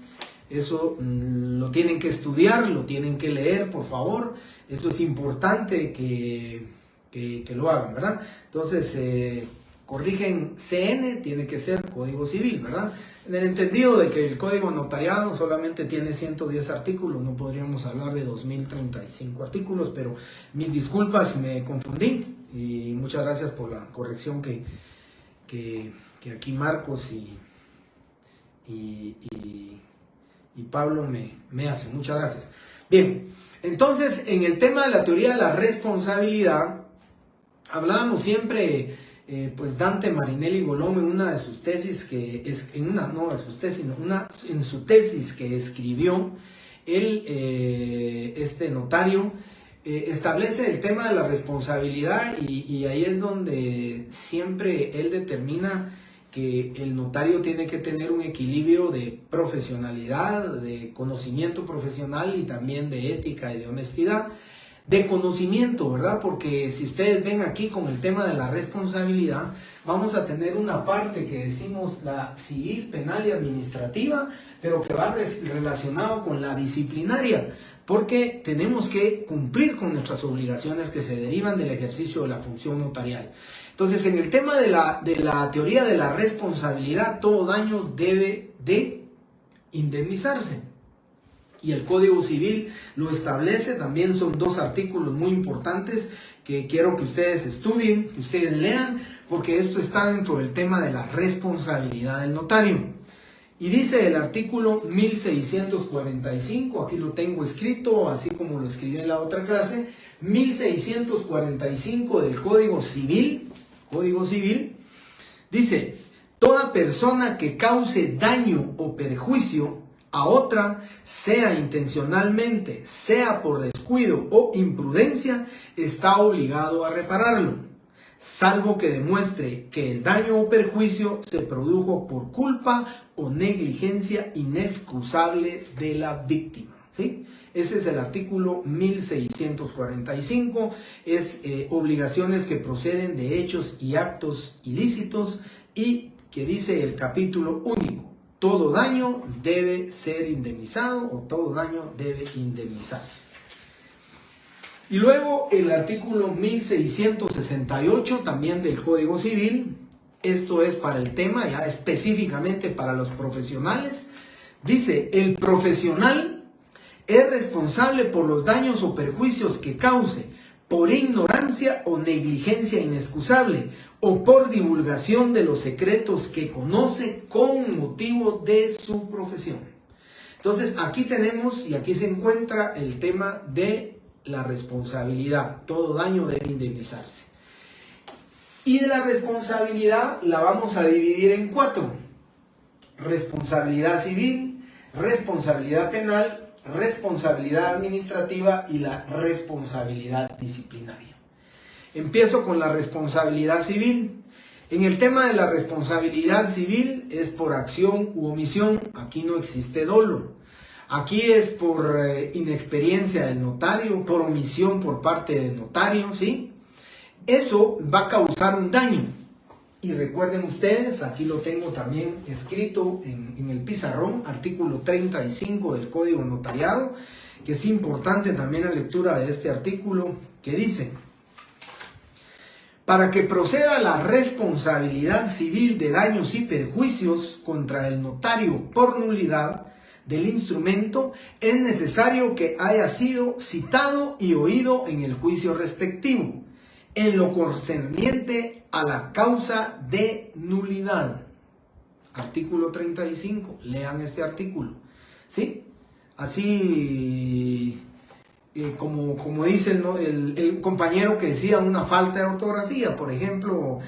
eso lo tienen que estudiar, lo tienen que leer, por favor. Esto es importante que lo hagan, ¿verdad? Entonces, corrigen CN, tiene que ser Código Civil, ¿verdad? En el entendido de que el Código Notariado solamente tiene 110 artículos, no podríamos hablar de 2035 artículos, pero mis disculpas, me confundí. Y muchas gracias por la corrección que aquí Marcos y Pablo me hacen. Muchas gracias. Bien, entonces en el tema de la teoría de la responsabilidad, hablábamos siempre, pues Dante Marinelli Golom en una de sus tesis en su tesis que escribió, él, este notario, establece el tema de la responsabilidad y ahí es donde siempre él determina que el notario tiene que tener un equilibrio de profesionalidad, de conocimiento profesional y también de ética y de honestidad, de conocimiento, ¿verdad? Porque si ustedes ven aquí con el tema de la responsabilidad, vamos a tener una parte que decimos la civil, penal y administrativa, pero que va relacionado con la disciplinaria, porque tenemos que cumplir con nuestras obligaciones que se derivan del ejercicio de la función notarial. Entonces, en el tema de la teoría de la responsabilidad, todo daño debe de indemnizarse. Y el Código Civil lo establece. También son dos artículos muy importantes que quiero que ustedes estudien, que ustedes lean, porque esto está dentro del tema de la responsabilidad del notario. Y dice el artículo 1645, aquí lo tengo escrito, así como lo escribí en la otra clase, 1645 del Código Civil, dice: toda persona que cause daño o perjuicio a otra, sea intencionalmente, sea por descuido o imprudencia, está obligado a repararlo, salvo que demuestre que el daño o perjuicio se produjo por culpa o negligencia inexcusable de la víctima. ¿Sí? Ese es el artículo 1645, es obligaciones que proceden de hechos y actos ilícitos, y que dice el capítulo único: todo daño debe ser indemnizado, o todo daño debe indemnizarse. Y luego el artículo 1668 también del Código Civil, esto es para el tema ya específicamente para los profesionales, dice: el profesional es responsable por los daños o perjuicios que cause por ignorancia o negligencia inexcusable, o por divulgación de los secretos que conoce con motivo de su profesión. Entonces aquí tenemos, y aquí se encuentra el tema de la responsabilidad. Todo daño debe indemnizarse. Y de la responsabilidad la vamos a dividir en 4. Responsabilidad civil, responsabilidad penal, responsabilidad administrativa y la responsabilidad disciplinaria. Empiezo con la responsabilidad civil. En el tema de la responsabilidad civil es por acción u omisión. Aquí no existe dolo. Aquí es por inexperiencia del notario, por omisión por parte del notario, ¿sí? Eso va a causar un daño. Y recuerden ustedes, aquí lo tengo también escrito en el pizarrón, artículo 35 del Código Notariado, que es importante también la lectura de este artículo, que dice: para que proceda la responsabilidad civil de daños y perjuicios contra el notario por nulidad del instrumento, es necesario que haya sido citado y oído en el juicio respectivo, en lo concerniente a la causa de nulidad. Artículo 35, lean este artículo, ¿sí? Así como dice el compañero que decía una falta de ortografía, por ejemplo,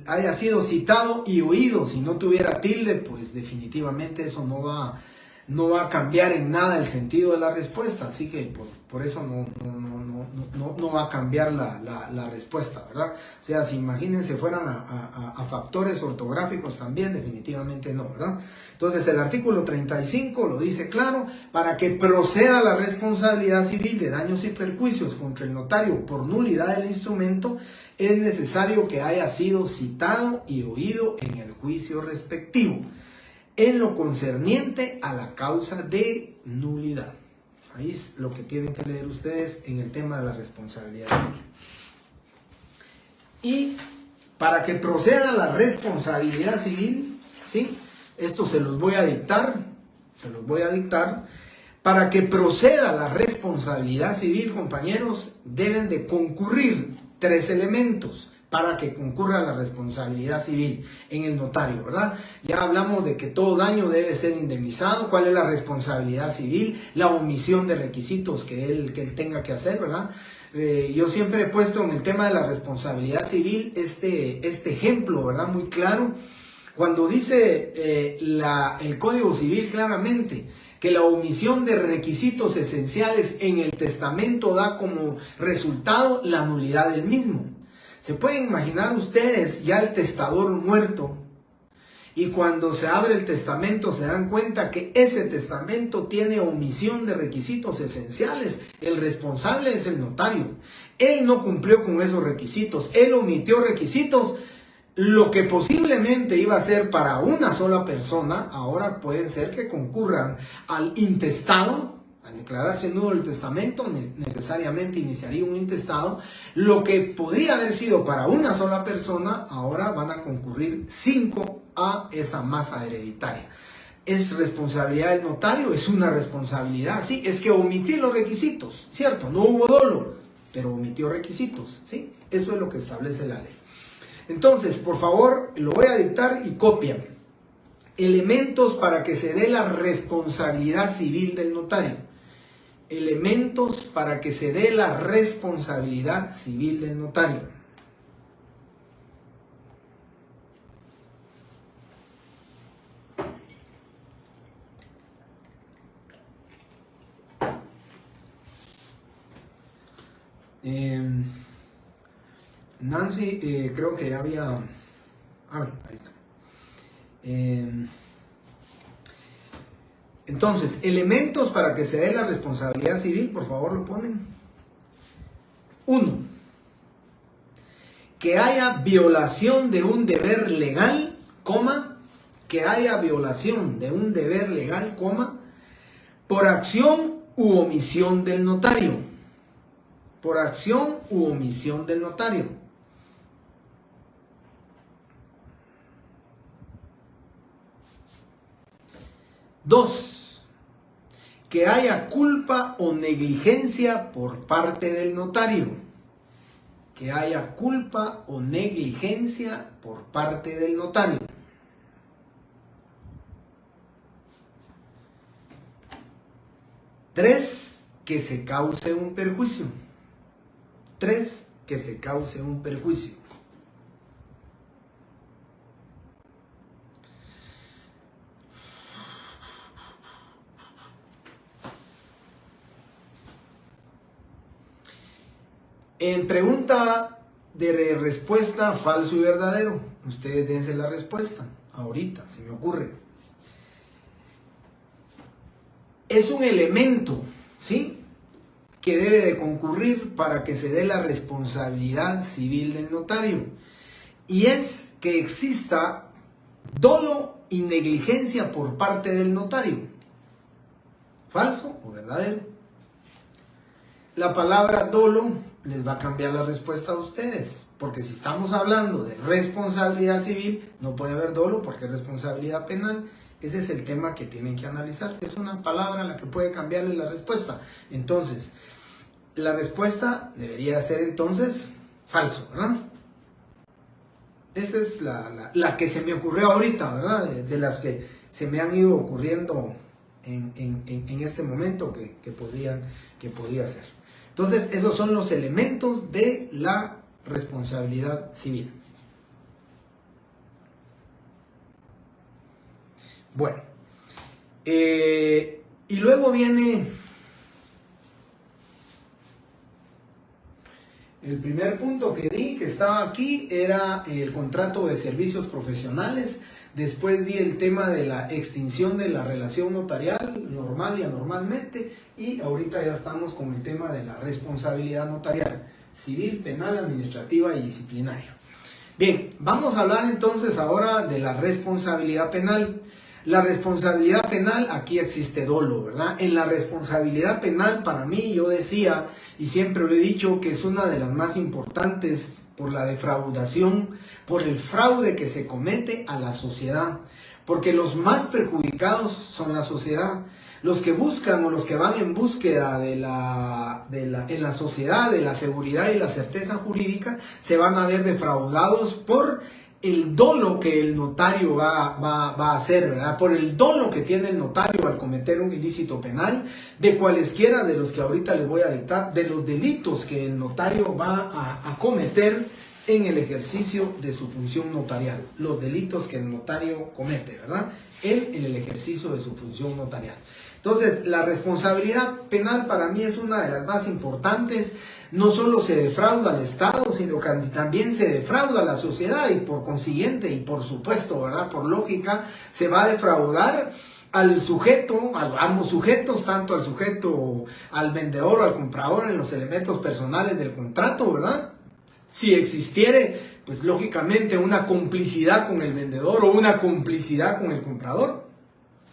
haya sido citado y oído, si no tuviera tilde, pues definitivamente eso no va a cambiar en nada el sentido de la respuesta, así que por eso no va a cambiar la respuesta, ¿verdad? O sea, si imagínense fueran a factores ortográficos también, definitivamente no, ¿verdad? Entonces el artículo 35 lo dice claro: para que proceda la responsabilidad civil de daños y perjuicios contra el notario por nulidad del instrumento, es necesario que haya sido citado y oído en el juicio respectivo, en lo concerniente a la causa de nulidad. Ahí es lo que tienen que leer ustedes en el tema de la responsabilidad civil. Y para que proceda la responsabilidad civil, ¿sí? Esto se los voy a dictar. Para que proceda la responsabilidad civil, compañeros, deben de concurrir 3 elementos para que concurra la responsabilidad civil en el notario, ¿verdad? Ya hablamos de que todo daño debe ser indemnizado. ¿Cuál es la responsabilidad civil? La omisión de requisitos que él tenga que hacer, ¿verdad? Yo siempre he puesto en el tema de la responsabilidad civil este ejemplo, ¿verdad? Muy claro. Cuando dice el Código Civil claramente que la omisión de requisitos esenciales en el testamento da como resultado la nulidad del mismo. ¿Se pueden imaginar ustedes ya el testador muerto? Y cuando se abre el testamento se dan cuenta que ese testamento tiene omisión de requisitos esenciales. El responsable es el notario. Él no cumplió con esos requisitos. Él omitió requisitos. Lo que posiblemente iba a ser para una sola persona, ahora puede ser que concurran al intestado. Al declararse nulo el testamento, necesariamente iniciaría un intestado. Lo que podría haber sido para una sola persona, ahora van a concurrir 5 a esa masa hereditaria. ¿Es responsabilidad del notario? Es una responsabilidad, sí. Es que omitió los requisitos, ¿cierto? No hubo dolo, pero omitió requisitos, ¿sí? Eso es lo que establece la ley. Entonces, por favor, lo voy a dictar y copian. Elementos para que se dé la responsabilidad civil del notario. Elementos para que se dé la responsabilidad civil del notario. Nancy, creo que ya había... ahí está. Entonces, elementos para que se dé la responsabilidad civil, por favor lo ponen. 1. Que haya violación de un deber legal, coma, que haya violación de un deber legal, coma, por acción u omisión del notario. Por acción u omisión del notario. 2. Que haya culpa o negligencia por parte del notario. Que haya culpa o negligencia por parte del notario. 3. Que se cause un perjuicio. 3. Que se cause un perjuicio. En pregunta de respuesta falso y verdadero, ustedes dense la respuesta. Ahorita, se me ocurre. Es un elemento, ¿sí?, que debe de concurrir para que se dé la responsabilidad civil del notario. Y es que exista dolo y negligencia por parte del notario. ¿Falso o verdadero? La palabra dolo les va a cambiar la respuesta a ustedes, porque si estamos hablando de responsabilidad civil, no puede haber dolo porque es responsabilidad penal. Ese es el tema que tienen que analizar. Es una palabra la que puede cambiarle la respuesta. Entonces, la respuesta debería ser entonces falso, ¿verdad? Esa es la que se me ocurrió ahorita, ¿verdad? De las que se me han ido ocurriendo en este momento que podría ser. Entonces, esos son los elementos de la responsabilidad civil. Bueno, y luego viene el primer punto que di, que estaba aquí, era el contrato de servicios profesionales. Después di el tema de la extinción de la relación notarial, normal y anormalmente. Y ahorita ya estamos con el tema de la responsabilidad notarial, civil, penal, administrativa y disciplinaria. Bien, vamos a hablar entonces ahora de la responsabilidad penal. La responsabilidad penal, aquí existe dolo, ¿verdad? En la responsabilidad penal, para mí, yo decía, y siempre lo he dicho, que es una de las más importantes por la defraudación, por el fraude que se comete a la sociedad. Porque los más perjudicados son la sociedad. Los que buscan o los que van en búsqueda en la sociedad de la seguridad y la certeza jurídica se van a ver defraudados por el dolo que el notario va a hacer, ¿verdad? Por el dolo que tiene el notario al cometer un ilícito penal, de cualesquiera de los que ahorita les voy a dictar, de los delitos que el notario va a cometer en el ejercicio de su función notarial. Los delitos que el notario comete, ¿verdad? En el ejercicio de su función notarial. Entonces, la responsabilidad penal para mí es una de las más importantes. No solo se defrauda al Estado, sino que también se defrauda a la sociedad y por consiguiente y por supuesto, ¿verdad? Por lógica, se va a defraudar al sujeto, a ambos sujetos, tanto al sujeto, al vendedor o al comprador en los elementos personales del contrato, ¿verdad? Si existiere pues lógicamente una complicidad con el vendedor o una complicidad con el comprador,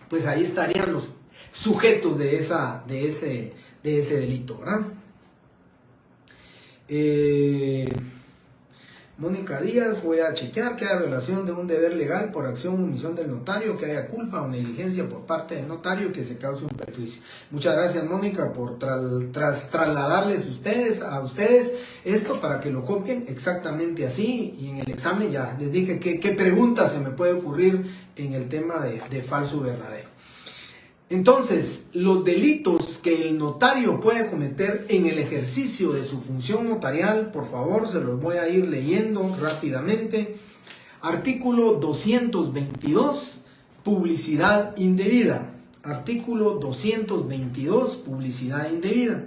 pues ahí estarían los sujetos de ese delito, ¿verdad? Mónica Díaz, voy a chequear que haya violación de un deber legal por acción o omisión del notario, que haya culpa o negligencia por parte del notario y que se cause un perjuicio. Muchas gracias, Mónica, por trasladarles a ustedes esto para que lo copien exactamente así, y en el examen ya les dije qué preguntas se me puede ocurrir en el tema de falso y verdadero. Entonces, los delitos que el notario puede cometer en el ejercicio de su función notarial, por favor, se los voy a ir leyendo rápidamente. Artículo 222, publicidad indebida. Artículo 222, publicidad indebida.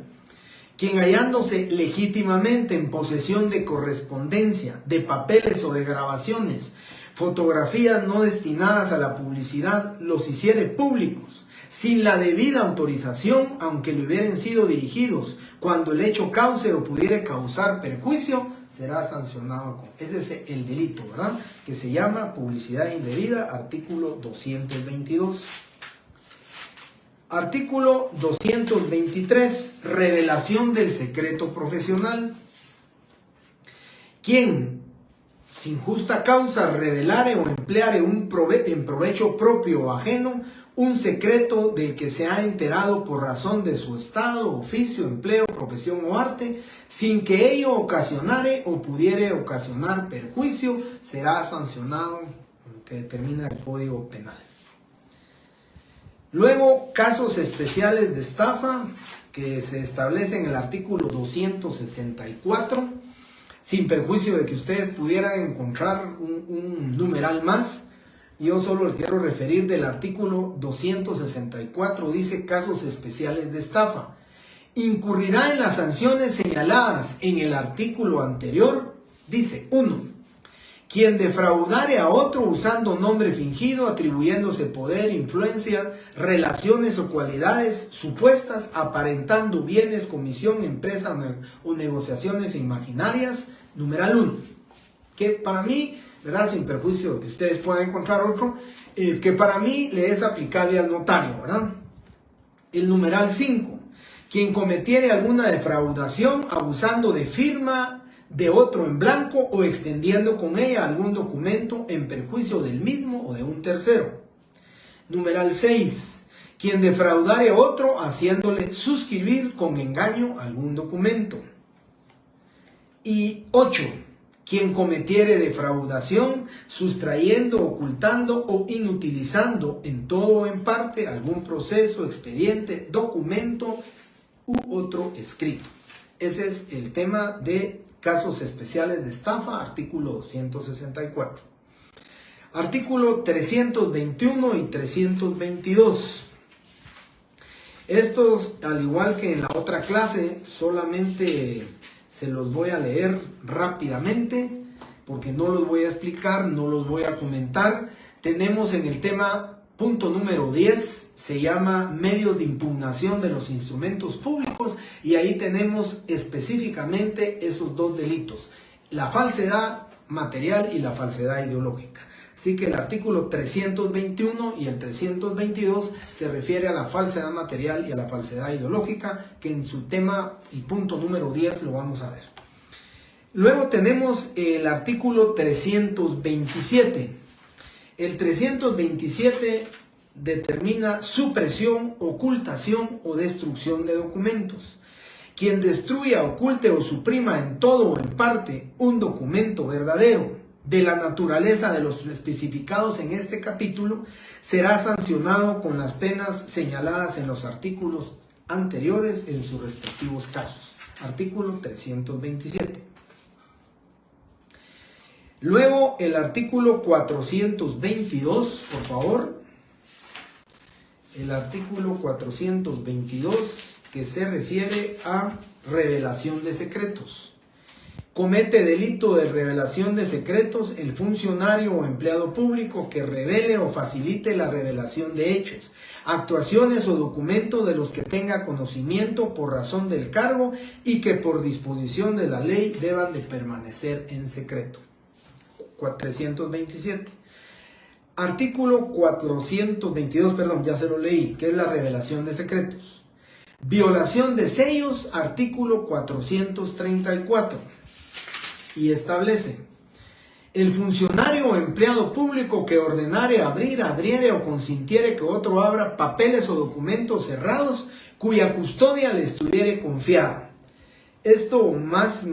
Quien hallándose legítimamente en posesión de correspondencia, de papeles o de grabaciones, fotografías no destinadas a la publicidad, los hiciere públicos, sin la debida autorización, aunque le hubieran sido dirigidos, cuando el hecho cause o pudiera causar perjuicio, será sancionado con... Ese es el delito, ¿verdad? Que se llama publicidad indebida, artículo 222. Artículo 223, revelación del secreto profesional. Quien, sin justa causa, revelare o empleare en provecho propio o ajeno un secreto del que se ha enterado por razón de su estado, oficio, empleo, profesión o arte, sin que ello ocasionare o pudiere ocasionar perjuicio, será sancionado con lo que determina el Código Penal. Luego, casos especiales de estafa que se establece en el artículo 264, sin perjuicio de que ustedes pudieran encontrar un numeral más. Yo solo les quiero referir del artículo 264, dice casos especiales de estafa. Incurrirá en las sanciones señaladas en el artículo anterior, dice 1. Quien defraudare a otro usando nombre fingido, atribuyéndose poder, influencia, relaciones o cualidades supuestas, aparentando bienes, comisión, empresa o negociaciones imaginarias, numeral 1. Que para mí, ¿verdad? Sin perjuicio de que ustedes puedan encontrar otro, que para mí le es aplicable al notario, ¿verdad? El numeral 5. Quien cometiere alguna defraudación abusando de firma de otro en blanco o extendiendo con ella algún documento en perjuicio del mismo o de un tercero. Numeral 6. Quien defraudare a otro haciéndole suscribir con engaño algún documento. Y 8. Quien cometiere defraudación sustrayendo, ocultando o inutilizando en todo o en parte algún proceso, expediente, documento u otro escrito. Ese es el tema de casos especiales de estafa, artículo 264. Artículo 321 y 322. Estos, al igual que en la otra clase, solamente se los voy a leer rápidamente, porque no los voy a explicar, no los voy a comentar. Tenemos en el tema punto número 10, se llama medios de impugnación de los instrumentos públicos, y ahí tenemos específicamente esos dos delitos, la falsedad material y la falsedad ideológica. Así que el artículo 321 y el 322 se refiere a la falsedad material y a la falsedad ideológica, que en su tema y punto número 10 lo vamos a ver. Luego tenemos el artículo 327. El 327 determina supresión, ocultación o destrucción de documentos. Quien destruya, oculte o suprima en todo o en parte un documento verdadero de la naturaleza de los especificados en este capítulo, será sancionado con las penas señaladas en los artículos anteriores en sus respectivos casos. Artículo 327. Luego el artículo 422, por favor. El artículo 422, que se refiere a revelación de secretos. Comete delito de revelación de secretos el funcionario o empleado público que revele o facilite la revelación de hechos, actuaciones o documentos de los que tenga conocimiento por razón del cargo y que por disposición de la ley deban de permanecer en secreto. 327. Artículo 422, perdón, ya se lo leí, que es la revelación de secretos. Violación de sellos, artículo 434. Y establece: el funcionario o empleado público que ordenare abrir, abriere o consintiere que otro abra papeles o documentos cerrados cuya custodia le estuviere confiada. Esto más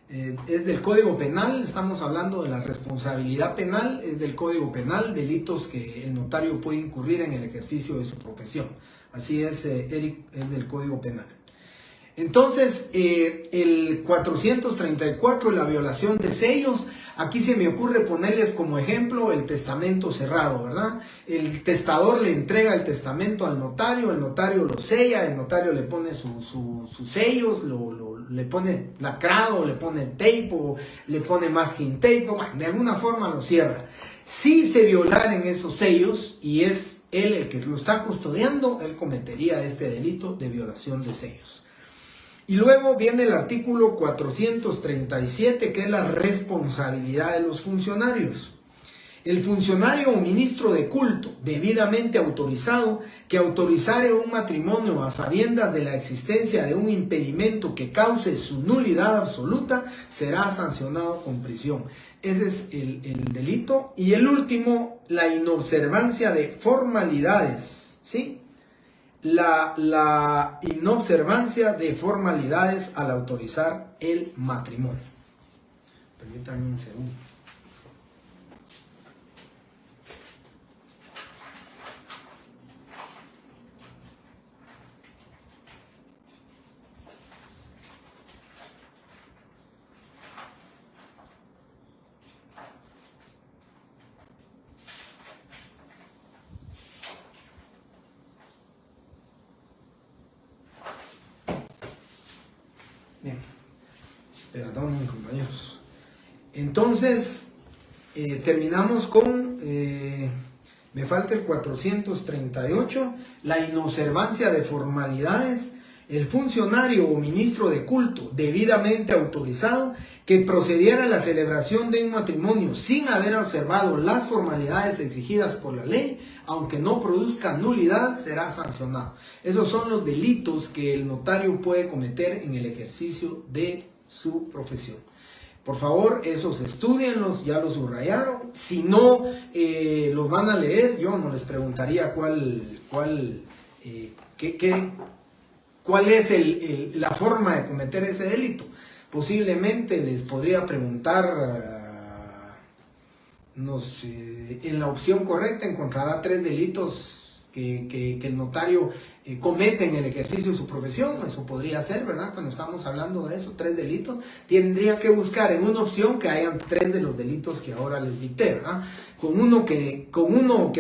es del Código Penal, estamos hablando de la responsabilidad penal, es del Código Penal, delitos que el notario puede incurrir en el ejercicio de su profesión. Así es, Eric, es del Código Penal. Entonces, el 434, la violación de sellos, aquí se me ocurre ponerles como ejemplo el testamento cerrado, ¿verdad? El testador le entrega el testamento al notario, el notario lo sella, el notario le pone sus sellos, le pone lacrado, le pone tape, o le pone masking tape, bueno, de alguna forma lo cierra. Si se violaran esos sellos y es él el que lo está custodiando, él cometería este delito de violación de sellos. Y luego viene el artículo 437, que es la responsabilidad de los funcionarios. El funcionario o ministro de culto debidamente autorizado que autorizare un matrimonio a sabiendas de la existencia de un impedimento que cause su nulidad absoluta será sancionado con prisión. Ese es el delito. Y el último, la inobservancia de formalidades, ¿sí? La inobservancia de formalidades al autorizar el matrimonio. Permítanme un segundo. Bien, perdonen, compañeros. Entonces, terminamos con, me falta el 438, la inobservancia de formalidades. El funcionario o ministro de culto debidamente autorizado que procediera a la celebración de un matrimonio sin haber observado las formalidades exigidas por la ley, aunque no produzca nulidad, será sancionado. Esos son los delitos que el notario puede cometer en el ejercicio de su profesión. Por favor, esos estudienlos, ya los subrayaron. Si no los van a leer, yo no les preguntaría cuál es la forma de cometer ese delito. Posiblemente les podría preguntar, no sé, en la opción correcta encontrará 3 delitos que el notario comete en el ejercicio de su profesión. Eso podría ser, ¿verdad? Cuando estamos hablando de eso, 3 delitos, tendría que buscar en una opción que hayan 3 de los delitos que ahora les dicté, ¿verdad? Con uno que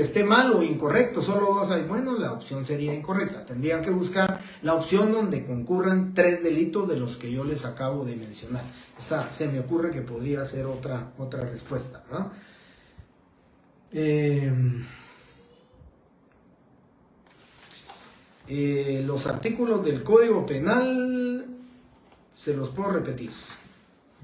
esté mal o incorrecto, solo 2 hay, bueno, la opción sería incorrecta. Tendrían que buscar la opción donde concurran 3 delitos de los que yo les acabo de mencionar. Esa se me ocurre que podría ser otra respuesta, ¿verdad? Los artículos del Código Penal se los puedo repetir: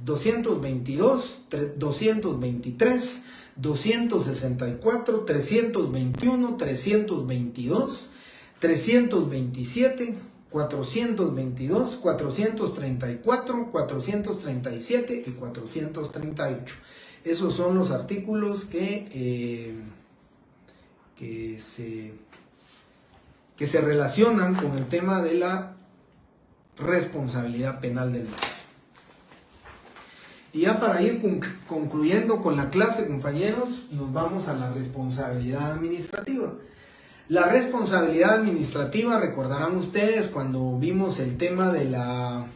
222, 223, 264, 321, 322, 327, 422, 434, 437 y 438. Esos son los artículos que se relacionan con el tema de la responsabilidad penal del notario. Y ya para ir concluyendo con la clase, compañeros, nos vamos a la responsabilidad administrativa. La responsabilidad administrativa, recordarán ustedes cuando vimos el tema de la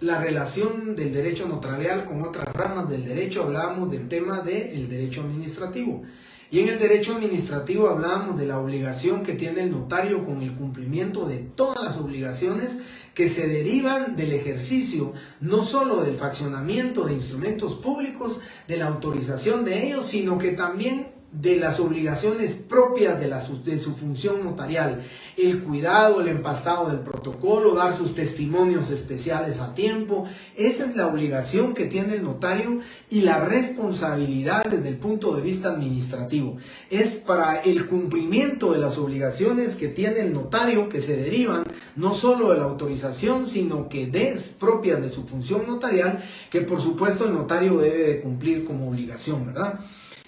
relación del derecho notarial con otras ramas del derecho, hablábamos del tema del derecho administrativo. Y en el derecho administrativo hablábamos de la obligación que tiene el notario con el cumplimiento de todas las obligaciones que se derivan del ejercicio, no solo del fraccionamiento de instrumentos públicos, de la autorización de ellos, sino que también de las obligaciones propias de su función notarial: el cuidado, el empastado del protocolo, dar sus testimonios especiales a tiempo. Esa es la obligación que tiene el notario, y la responsabilidad desde el punto de vista administrativo es para el cumplimiento de las obligaciones que tiene el notario, que se derivan no solo de la autorización, sino que propias de su función notarial, que por supuesto el notario debe de cumplir como obligación, ¿verdad?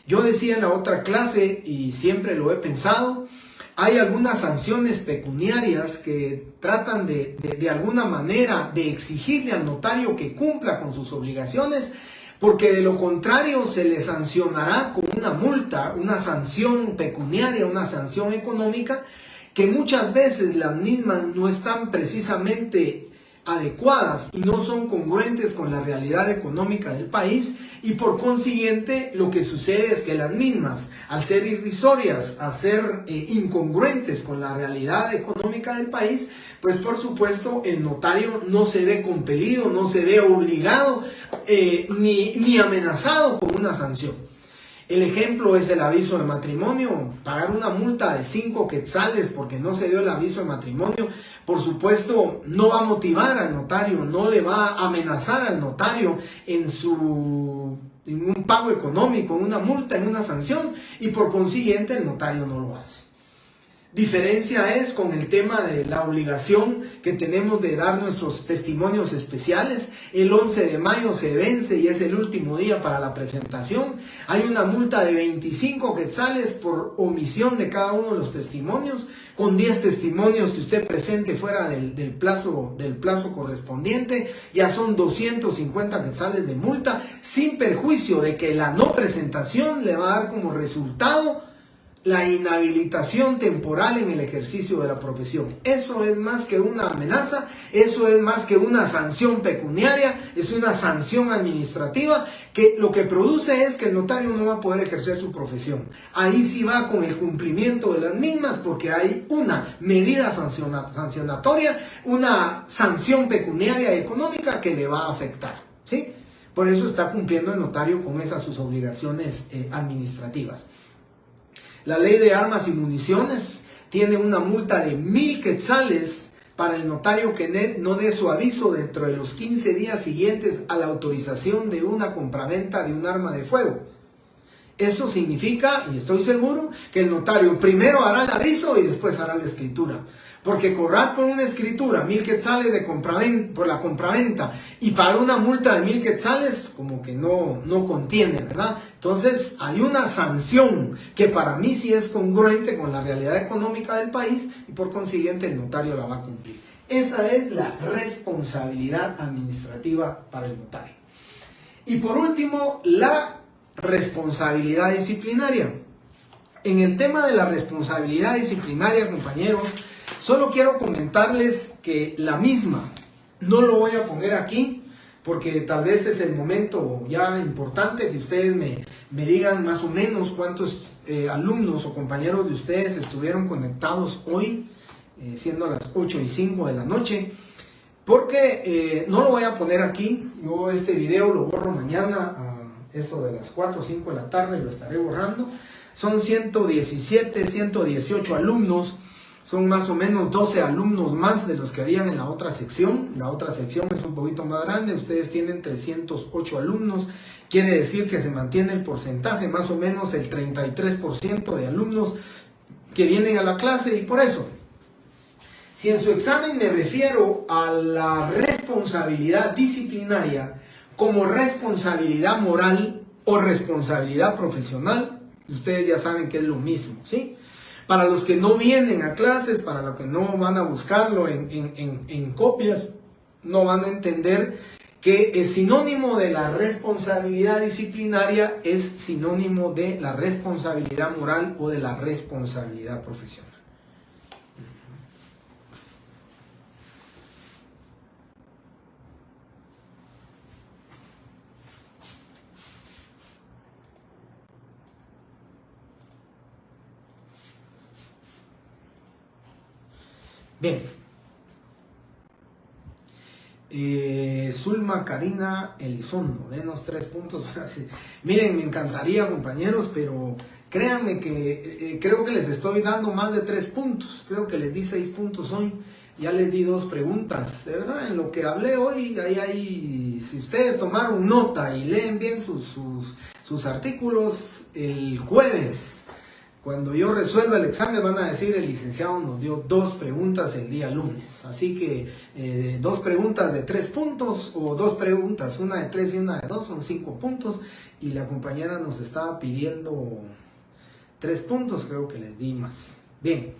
Yo decía en la otra clase, y siempre lo he pensado, hay algunas sanciones pecuniarias que tratan de alguna manera de exigirle al notario que cumpla con sus obligaciones, porque de lo contrario se le sancionará con una multa, una sanción pecuniaria, una sanción económica, que muchas veces las mismas no están precisamente adecuadas y no son congruentes con la realidad económica del país, y por consiguiente lo que sucede es que las mismas, al ser irrisorias, al ser incongruentes con la realidad económica del país, pues por supuesto el notario no se ve compelido, no se ve obligado ni amenazado con una sanción. El ejemplo es el aviso de matrimonio. Pagar una multa de 5 quetzales porque no se dio el aviso de matrimonio, por supuesto, no va a motivar al notario, no le va a amenazar al notario en un pago económico, en una multa, en una sanción, y por consiguiente el notario no lo hace. Diferencia es con el tema de la obligación que tenemos de dar nuestros testimonios especiales. El 11 de mayo se vence y es el último día para la presentación. Hay una multa de 25 quetzales por omisión de cada uno de los testimonios. Con 10 testimonios que usted presente fuera del plazo correspondiente, ya son 250 quetzales de multa, sin perjuicio de que la no presentación le va a dar como resultado la inhabilitación temporal en el ejercicio de la profesión. Eso es más que una amenaza, eso es más que una sanción pecuniaria, es una sanción administrativa que lo que produce es que el notario no va a poder ejercer su profesión. Ahí sí va con el cumplimiento de las mismas, porque hay una medida sancionatoria, una sanción pecuniaria económica que le va a afectar, ¿sí? Por eso está cumpliendo el notario con esas sus obligaciones administrativas. La ley de armas y municiones tiene una multa de 1000 quetzales para el notario que no dé su aviso dentro de los 15 días siguientes a la autorización de una compraventa de un arma de fuego. Eso significa, y estoy seguro, que el notario primero hará el aviso y después hará la escritura. Porque cobrar por una escritura 1000 quetzales por la compraventa y pagar una multa de 1000 quetzales, como que no contiene, ¿verdad? Entonces hay una sanción que para mí sí es congruente con la realidad económica del país, y por consiguiente el notario la va a cumplir. Esa es la responsabilidad administrativa para el notario. Y por último, la responsabilidad disciplinaria. En el tema de la responsabilidad disciplinaria, compañeros, solo quiero comentarles que la misma, no lo voy a poner aquí, porque tal vez es el momento ya importante que ustedes me digan más o menos cuántos alumnos o compañeros de ustedes estuvieron conectados hoy, siendo las 8:05 de la noche, porque no lo voy a poner aquí. Yo este video lo borro mañana a eso de las 4 o 5 de la tarde, lo estaré borrando. Son 117, 118 alumnos. Son más o menos 12 alumnos más de los que habían en la otra sección. La otra sección es un poquito más grande. Ustedes tienen 308 alumnos. Quiere decir que se mantiene el porcentaje, más o menos el 33% de alumnos que vienen a la clase. Y por eso, si en su examen me refiero a la responsabilidad disciplinaria como responsabilidad moral o responsabilidad profesional, ustedes ya saben que es lo mismo, ¿sí? Para los que no vienen a clases, para los que no van a buscarlo en copias, no van a entender que el sinónimo de la responsabilidad disciplinaria es sinónimo de la responsabilidad moral o de la responsabilidad profesional. Bien. Zulma Karina Elizondo, denos 3 puntos. Miren, me encantaría, compañeros, pero Créanme que creo que les estoy dando más de 3 puntos. Creo que les di 6 puntos hoy. Ya les di 2 preguntas. De verdad, en lo que hablé hoy, si ustedes tomaron nota y leen bien sus artículos, el jueves, cuando yo resuelva el examen, van a decir: el licenciado nos dio 2 preguntas el día lunes. Así que 2 preguntas de 3 puntos, o 2 preguntas, una de 3 y una de 2, son 5 puntos. Y la compañera nos estaba pidiendo 3 puntos, creo que les di más. Bien.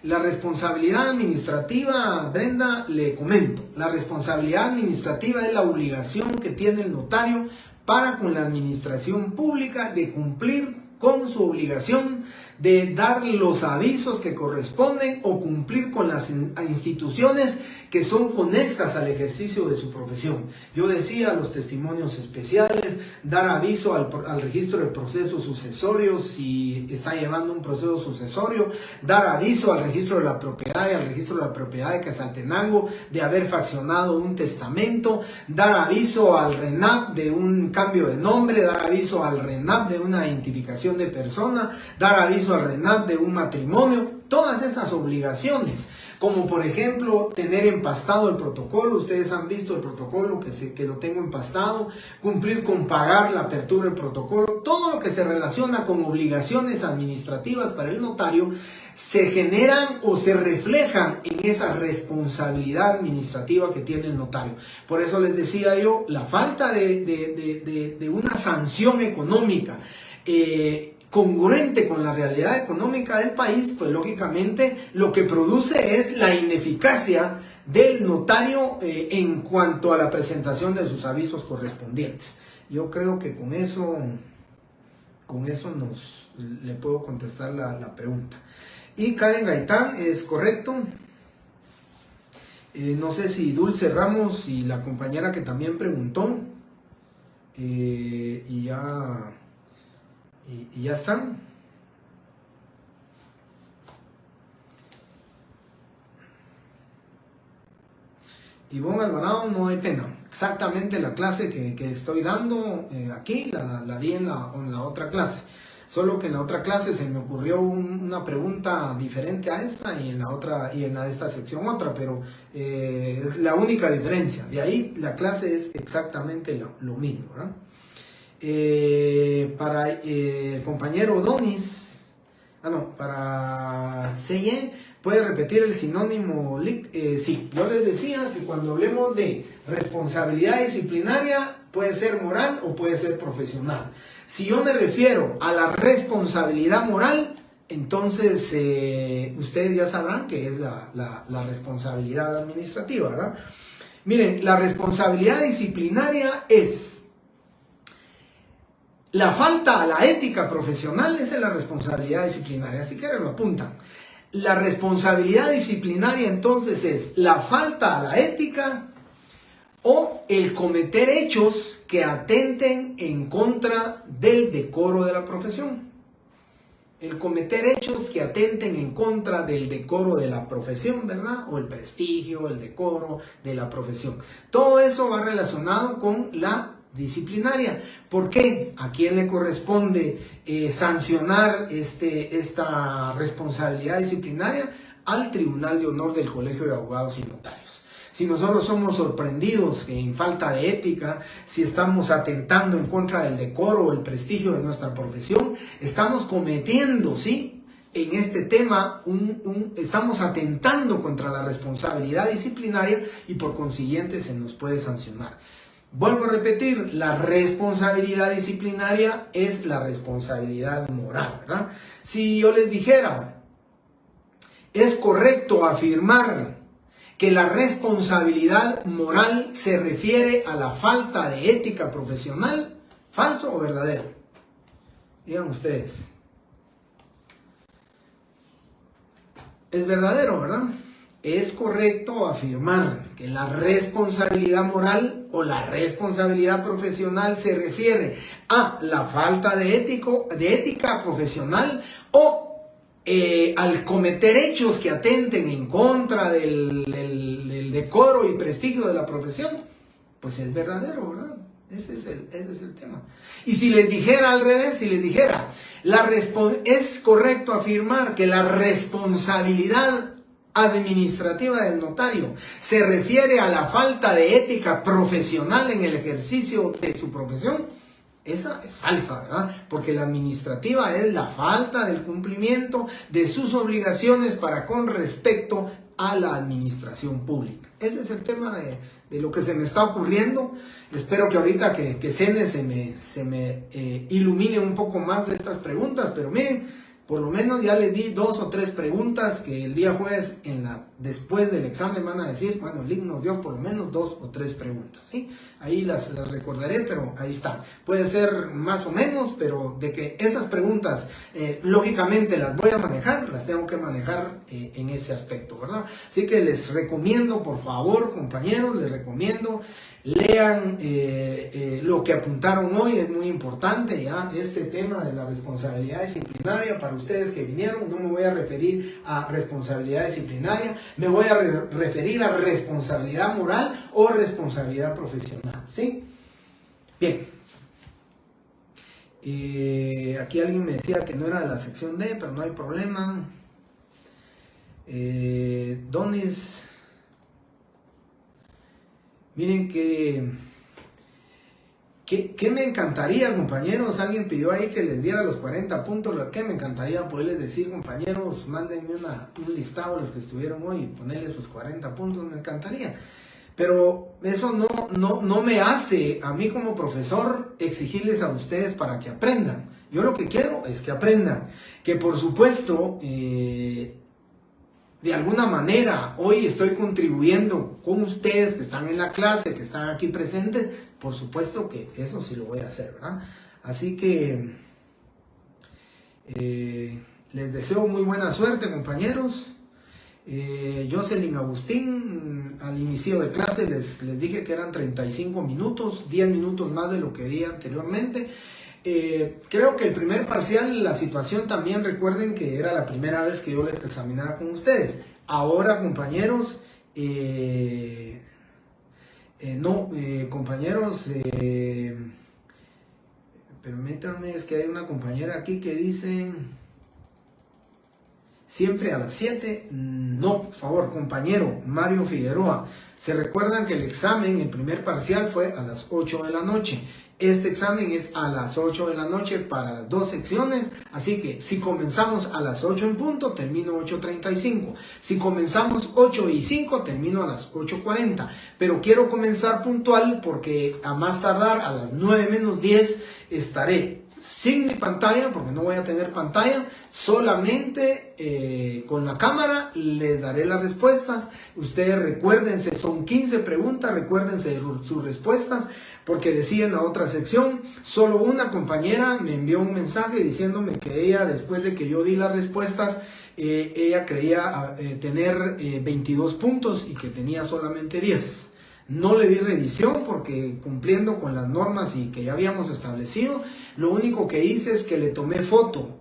La responsabilidad administrativa, Brenda, le comento. La responsabilidad administrativa es la obligación que tiene el notario para con la administración pública de cumplir con su obligación de dar los avisos que corresponden o cumplir con las instituciones que son conexas al ejercicio de su profesión. Yo decía, los testimonios especiales, dar aviso al registro de procesos sucesorios si está llevando un proceso sucesorio, dar aviso al registro de la propiedad y al registro de la propiedad de Quetzaltenango de haber fraccionado un testamento, dar aviso al RENAP de un cambio de nombre, dar aviso al RENAP de una identificación de persona, dar aviso al RENAP de un matrimonio. Todas esas obligaciones, como por ejemplo tener empastado el protocolo. Ustedes han visto el protocolo que lo tengo empastado, cumplir con pagar la apertura del protocolo. Todo lo que se relaciona con obligaciones administrativas para el notario se generan o se reflejan en esa responsabilidad administrativa que tiene el notario. Por eso les decía yo, la falta de una sanción económica congruente con la realidad económica del país, pues lógicamente lo que produce es la ineficacia del notario en cuanto a la presentación de sus avisos correspondientes. Yo creo que con eso le puedo contestar la pregunta. Y Karen Gaitán, es correcto. No sé si Dulce Ramos y la compañera que también preguntó, y ya están. Ivonne Alvarado, no hay pena. Exactamente la clase que estoy dando aquí, la di en la otra clase. Solo que en la otra clase se me ocurrió una pregunta diferente a esta, y en la de esta sección otra, pero es la única diferencia. De ahí la clase es exactamente lo mismo, ¿verdad? Para el compañero Donis, para Seye, ¿puede repetir el sinónimo? Sí, yo les decía que cuando hablemos de responsabilidad disciplinaria, puede ser moral o puede ser profesional. Si yo me refiero a la responsabilidad moral, entonces ustedes ya sabrán que es la responsabilidad administrativa, ¿verdad? Miren, la responsabilidad disciplinaria es la falta a la ética profesional. Esa es la responsabilidad disciplinaria, si quieren lo apuntan. La responsabilidad disciplinaria entonces es la falta a la ética o el cometer hechos que atenten en contra del decoro de la profesión. El cometer hechos que atenten en contra del decoro de la profesión, ¿verdad? O el prestigio, el decoro de la profesión. Todo eso va relacionado con la disciplinaria. ¿Por qué? ¿A quién le corresponde sancionar esta responsabilidad disciplinaria? Al Tribunal de Honor del Colegio de Abogados y Notarios. Si nosotros somos sorprendidos en falta de ética, si estamos atentando en contra del decoro o el prestigio de nuestra profesión, estamos cometiendo, ¿sí?, en este tema, estamos atentando contra la responsabilidad disciplinaria y por consiguiente se nos puede sancionar. Vuelvo a repetir, la responsabilidad disciplinaria es la responsabilidad moral, ¿verdad? Si yo les dijera, ¿es correcto afirmar que la responsabilidad moral se refiere a la falta de ética profesional? ¿Falso o verdadero? Digan ustedes. Es verdadero, ¿verdad? Es correcto afirmar que la responsabilidad moral o la responsabilidad profesional se refiere a la falta de ética profesional o al cometer hechos que atenten en contra del decoro y prestigio de la profesión. Pues es verdadero, ¿verdad? Ese es el tema. Y si les dijera al revés, si les dijera, es correcto afirmar que la responsabilidad administrativa del notario se refiere a la falta de ética profesional en el ejercicio de su profesión, esa es falsa, ¿verdad? Porque la administrativa es la falta del cumplimiento de sus obligaciones para con respecto a la administración pública. Ese es el tema de lo que se me está ocurriendo. Espero que ahorita que Cene se me ilumine un poco más de estas preguntas, pero miren, por lo menos ya les di 2 o 3 preguntas que el día jueves, después del examen, van a decir, bueno, el IC nos dio por lo menos 2 o 3 preguntas, ¿sí? Ahí las recordaré, pero ahí está. Puede ser más o menos, pero de que esas preguntas, lógicamente las voy a manejar, las tengo que manejar en ese aspecto, ¿verdad? Así que les recomiendo, por favor, compañeros, les recomiendo, lean lo que apuntaron hoy, es muy importante ya este tema de la responsabilidad disciplinaria. Para ustedes que vinieron, no me voy a referir a responsabilidad disciplinaria, me voy a referir a responsabilidad moral o responsabilidad profesional, ¿sí? Bien. Aquí alguien me decía que no era de la sección D, pero no hay problema. Donis, miren que me encantaría, compañeros, alguien pidió ahí que les diera los 40 puntos, lo que me encantaría poderles decir, compañeros, mándenme un listado de los que estuvieron hoy y ponerles sus 40 puntos, me encantaría. Pero eso no me hace a mí como profesor exigirles a ustedes para que aprendan. Yo lo que quiero es que aprendan, que por supuesto, de alguna manera, hoy estoy contribuyendo con ustedes que están en la clase, que están aquí presentes. Por supuesto que eso sí lo voy a hacer, ¿verdad? Así que les deseo muy buena suerte, compañeros. Jocelyn Agustín, al inicio de clase les dije que eran 35 minutos, 10 minutos más de lo que di anteriormente. Creo que el primer parcial, la situación también, recuerden que era la primera vez que yo les examinaba con ustedes. Ahora, compañeros, compañeros, permítanme, es que hay una compañera aquí que dice siempre a las 7. No, por favor, compañero Mario Figueroa, se recuerdan que el examen, el primer parcial fue a las 8 de la noche. Este examen es a las 8 de la noche para las 2 secciones, así que si comenzamos a las 8 en punto, termino 8:35. Si comenzamos 8:05, termino a las 8:40. Pero quiero comenzar puntual porque a más tardar a las 9:10 estaré sin mi pantalla, porque no voy a tener pantalla, solamente con la cámara les daré las respuestas. Ustedes recuérdense, son 15 preguntas, recuérdense de sus respuestas, porque decía en la otra sección, solo una compañera me envió un mensaje diciéndome que ella, después de que yo di las respuestas, ella creía tener 22 puntos y que tenía solamente 10. No le di revisión porque cumpliendo con las normas y que ya habíamos establecido, lo único que hice es que le tomé foto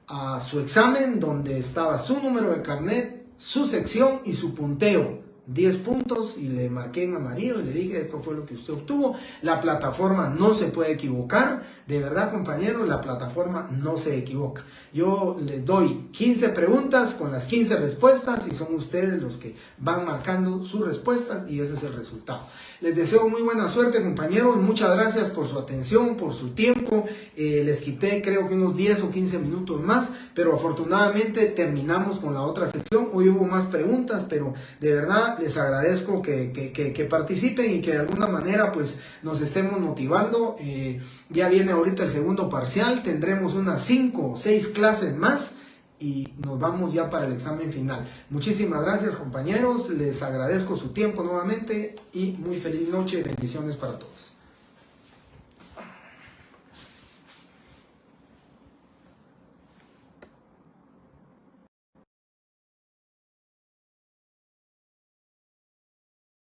a su examen donde estaba su número de carnet, su sección y su punteo. 10 puntos y le marqué en amarillo y le dije, esto fue lo que usted obtuvo. La plataforma no se puede equivocar, de verdad, compañeros, la plataforma no se equivoca. Yo les doy 15 preguntas con las 15 respuestas y son ustedes los que van marcando sus respuestas y ese es el resultado. Les deseo muy buena suerte, compañeros, muchas gracias por su atención, por su tiempo. Les quité creo que unos 10 o 15 minutos más, pero afortunadamente terminamos con la otra sección. Hoy hubo más preguntas, pero de verdad les agradezco que participen y que de alguna manera pues nos estemos motivando. Ya viene ahorita el segundo parcial, tendremos unas 5 o 6 clases más y nos vamos ya para el examen final. Muchísimas gracias, compañeros, les agradezco su tiempo nuevamente y muy feliz noche, bendiciones para todos.